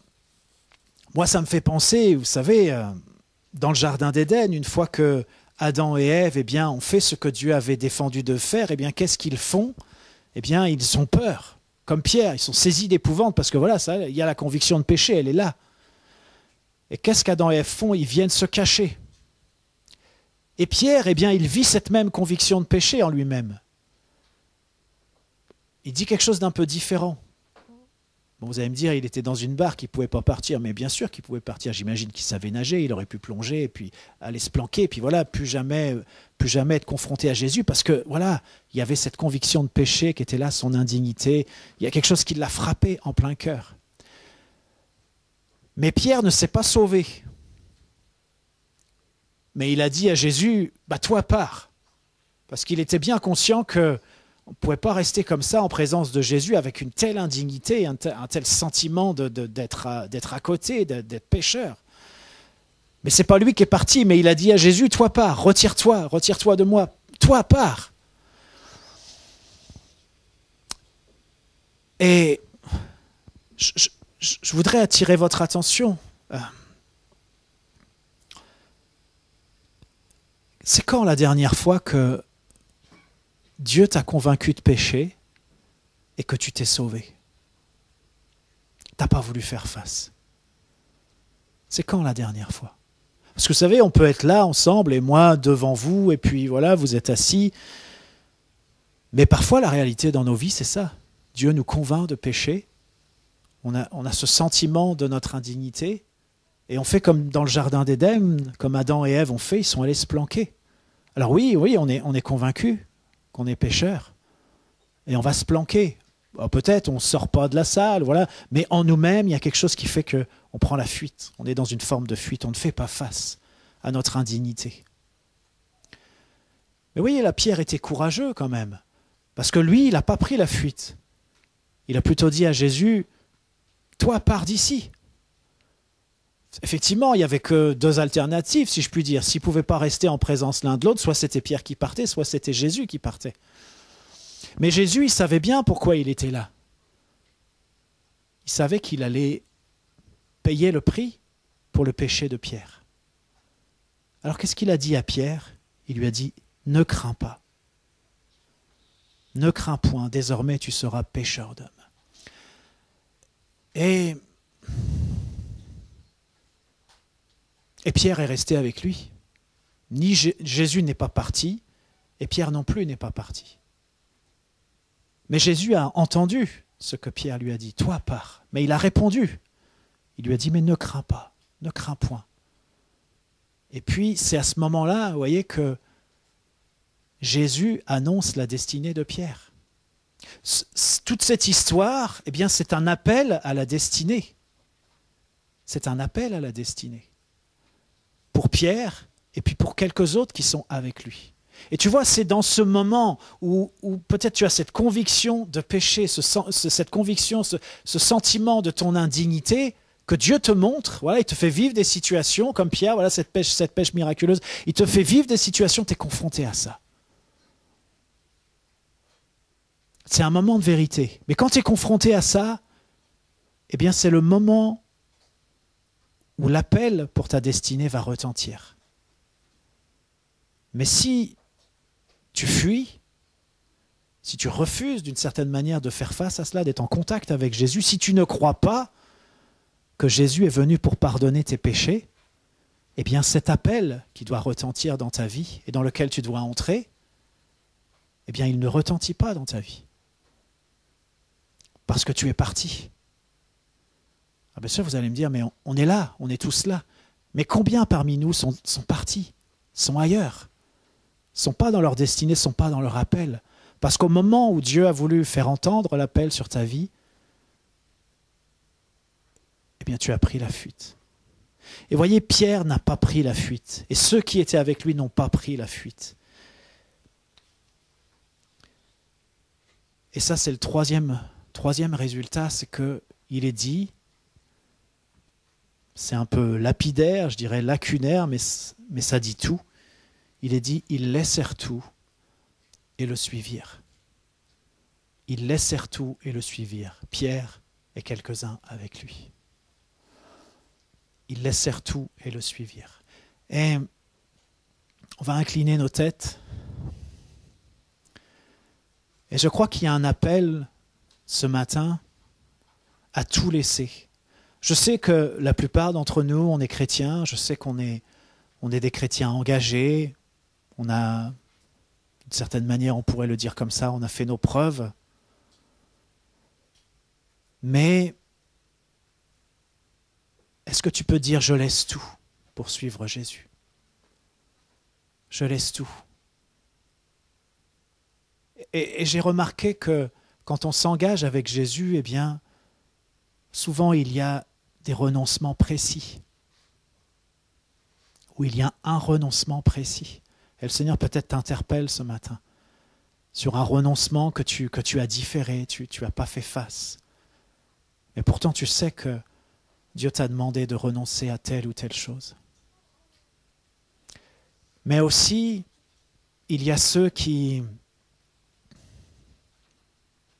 moi, ça me fait penser, vous savez, dans le jardin d'Éden, une fois que Adam et Ève, ont fait ce que Dieu avait défendu de faire, qu'est-ce qu'ils font? Ils ont peur, comme Pierre, ils sont saisis d'épouvante, parce que voilà, il y a la conviction de péché, elle est là. Et qu'est-ce qu'Adam et Ève font? Ils viennent se cacher. Et Pierre, il vit cette même conviction de péché en lui-même. Il dit quelque chose d'un peu différent. Bon, vous allez me dire, il était dans une barque, il ne pouvait pas partir, mais bien sûr qu'il pouvait partir. J'imagine qu'il savait nager, il aurait pu plonger, et puis aller se planquer, et puis voilà, plus jamais être confronté à Jésus, parce que voilà, il y avait cette conviction de péché qui était là, son indignité. Il y a quelque chose qui l'a frappé en plein cœur. Mais Pierre ne s'est pas sauvé. Mais il a dit à Jésus, toi pars. Parce qu'il était bien conscient qu'on ne pouvait pas rester comme ça en présence de Jésus avec une telle indignité, un tel sentiment d'être à côté, d'être pécheur. Mais ce n'est pas lui qui est parti, mais il a dit à Jésus, toi pars, retire-toi de moi, toi pars. Et je voudrais attirer votre attention. C'est quand la dernière fois que Dieu t'a convaincu de péché et que tu t'es sauvé? Tu n'as pas voulu faire face. C'est quand la dernière fois? Parce que vous savez, on peut être là ensemble et moi devant vous et puis voilà, vous êtes assis. Mais parfois la réalité dans nos vies, c'est ça. Dieu nous convainc de péché. On a ce sentiment de notre indignité Et on fait comme dans le jardin d'Éden, comme Adam et Ève ont fait, ils sont allés se planquer. Alors oui, on est convaincu qu'on est pécheur. Et on va se planquer. Alors peut-être on ne sort pas de la salle, voilà. Mais en nous-mêmes, il y a quelque chose qui fait qu'on prend la fuite. On est dans une forme de fuite. On ne fait pas face à notre indignité. Mais voyez, la Pierre était courageux quand même. Parce que lui, il n'a pas pris la fuite. Il a plutôt dit à Jésus, « Toi, pars d'ici ». Effectivement, il n'y avait que deux alternatives, si je puis dire. S'ils ne pouvaient pas rester en présence l'un de l'autre, soit c'était Pierre qui partait, soit c'était Jésus qui partait. Mais Jésus, il savait bien pourquoi il était là. Il savait qu'il allait payer le prix pour le péché de Pierre. Alors qu'est-ce qu'il a dit à Pierre? Il lui a dit, « Ne crains pas. Ne crains point, désormais tu seras pécheur d'hommes. » Et Pierre est resté avec lui. Jésus n'est pas parti, et Pierre non plus n'est pas parti. Mais Jésus a entendu ce que Pierre lui a dit. Toi, pars. Mais il a répondu. Il lui a dit, mais ne crains pas, ne crains point. Et puis, c'est à ce moment-là, vous voyez, que Jésus annonce la destinée de Pierre. Toute cette histoire, eh bien, c'est un appel à la destinée. C'est un appel à la destinée. Pour Pierre et puis pour quelques autres qui sont avec lui. Et tu vois, c'est dans ce moment où peut-être tu as cette conviction de péché, cette conviction, ce sentiment de ton indignité, que Dieu te montre, voilà, il te fait vivre des situations, comme Pierre, voilà, cette pêche miraculeuse, il te fait vivre des situations, tu es confronté à ça. C'est un moment de vérité. Mais quand tu es confronté à ça, eh bien c'est le moment où l'appel pour ta destinée va retentir. Mais si tu fuis, si tu refuses d'une certaine manière de faire face à cela, d'être en contact avec Jésus, si tu ne crois pas que Jésus est venu pour pardonner tes péchés, eh bien cet appel qui doit retentir dans ta vie et dans lequel tu dois entrer, eh bien il ne retentit pas dans ta vie. Parce que tu es parti. Ah bien sûr, vous allez me dire, mais on est là, on est tous là. Mais combien parmi nous sont partis, sont ailleurs, sont pas dans leur destinée, sont pas dans leur appel? Parce qu'au moment où Dieu a voulu faire entendre l'appel sur ta vie, eh bien tu as pris la fuite. Et voyez, Pierre n'a pas pris la fuite. Et ceux qui étaient avec lui n'ont pas pris la fuite. Et ça, c'est le troisième résultat, c'est qu'il est dit, c'est un peu lapidaire, je dirais lacunaire, mais ça dit tout. Il est dit, ils laissèrent tout et le suivirent. Ils laissèrent tout et le suivirent. Pierre et quelques-uns avec lui. Ils laissèrent tout et le suivirent. Et on va incliner nos têtes. Et je crois qu'il y a un appel ce matin à tout laisser. Je sais que la plupart d'entre nous, on est chrétiens. Je sais qu'on est des chrétiens engagés. On a, d'une certaine manière, on pourrait le dire comme ça, on a fait nos preuves. Mais est-ce que tu peux dire « je laisse tout » pour suivre Jésus? Je laisse tout. Et j'ai remarqué que quand on s'engage avec Jésus, eh bien, souvent il y a des renoncements précis. Ou il y a un renoncement précis. Et le Seigneur peut-être t'interpelle ce matin sur un renoncement que tu as différé, tu n'as pas fait face. Mais pourtant tu sais que Dieu t'a demandé de renoncer à telle ou telle chose. Mais aussi, il y a ceux qui...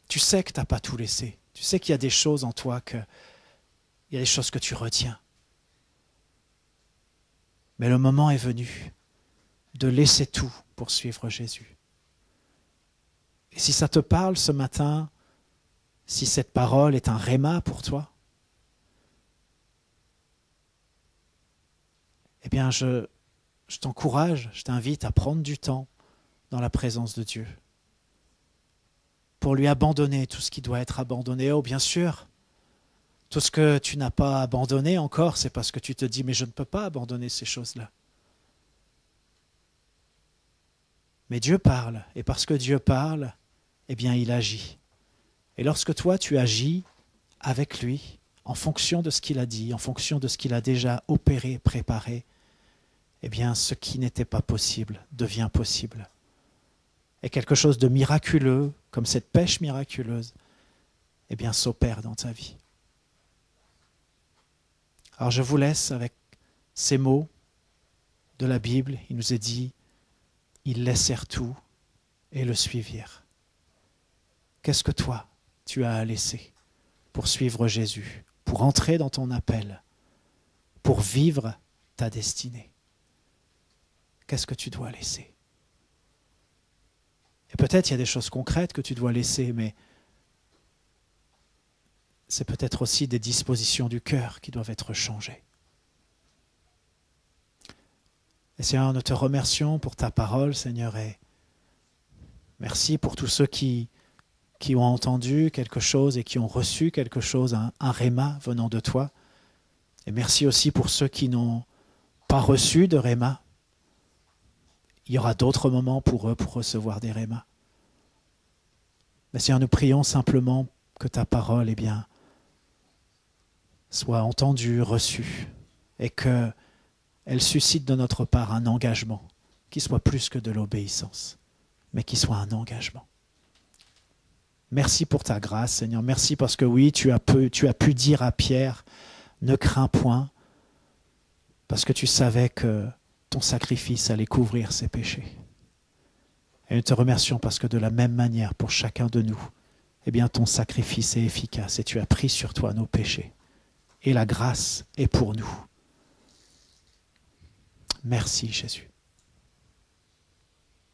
Tu sais que tu n'as pas tout laissé. Tu sais qu'il y a des choses en toi, il y a des choses que tu retiens. Mais le moment est venu de laisser tout pour suivre Jésus. Et si ça te parle ce matin, si cette parole est un réma pour toi, eh bien je t'encourage, je t'invite à prendre du temps dans la présence de Dieu pour lui abandonner tout ce qui doit être abandonné. Oh, bien sûr, Tout ce que tu n'as pas abandonné encore, c'est parce que tu te dis, mais je ne peux pas abandonner ces choses-là. Mais Dieu parle, et parce que Dieu parle, eh bien il agit. Et lorsque toi tu agis avec lui, en fonction de ce qu'il a dit, en fonction de ce qu'il a déjà opéré, préparé, eh bien ce qui n'était pas possible devient possible. Et quelque chose de miraculeux, comme cette pêche miraculeuse, eh bien s'opère dans ta vie. Alors je vous laisse avec ces mots de la Bible. Il nous est dit, ils laissèrent tout et le suivirent. Qu'est-ce que toi, tu as à laisser pour suivre Jésus, pour entrer dans ton appel, pour vivre ta destinée? Qu'est-ce que tu dois laisser? Et peut-être il y a des choses concrètes que tu dois laisser, mais c'est peut-être aussi des dispositions du cœur qui doivent être changées. Et Seigneur, nous te remercions pour ta parole, Seigneur, et merci pour tous ceux qui ont entendu quelque chose et qui ont reçu quelque chose, un réma venant de toi. Et merci aussi pour ceux qui n'ont pas reçu de réma. Il y aura d'autres moments pour eux pour recevoir des rémas. Mais Seigneur, nous prions simplement que ta parole, eh bien, soit entendue, reçue, et qu'elle suscite de notre part un engagement qui soit plus que de l'obéissance, mais qui soit un engagement. Merci pour ta grâce, Seigneur. Merci parce que oui, tu as pu dire à Pierre, ne crains point, parce que tu savais que ton sacrifice allait couvrir ses péchés. Et nous te remercions parce que de la même manière, pour chacun de nous, eh bien, ton sacrifice est efficace et tu as pris sur toi nos péchés. Et la grâce est pour nous. Merci, Jésus.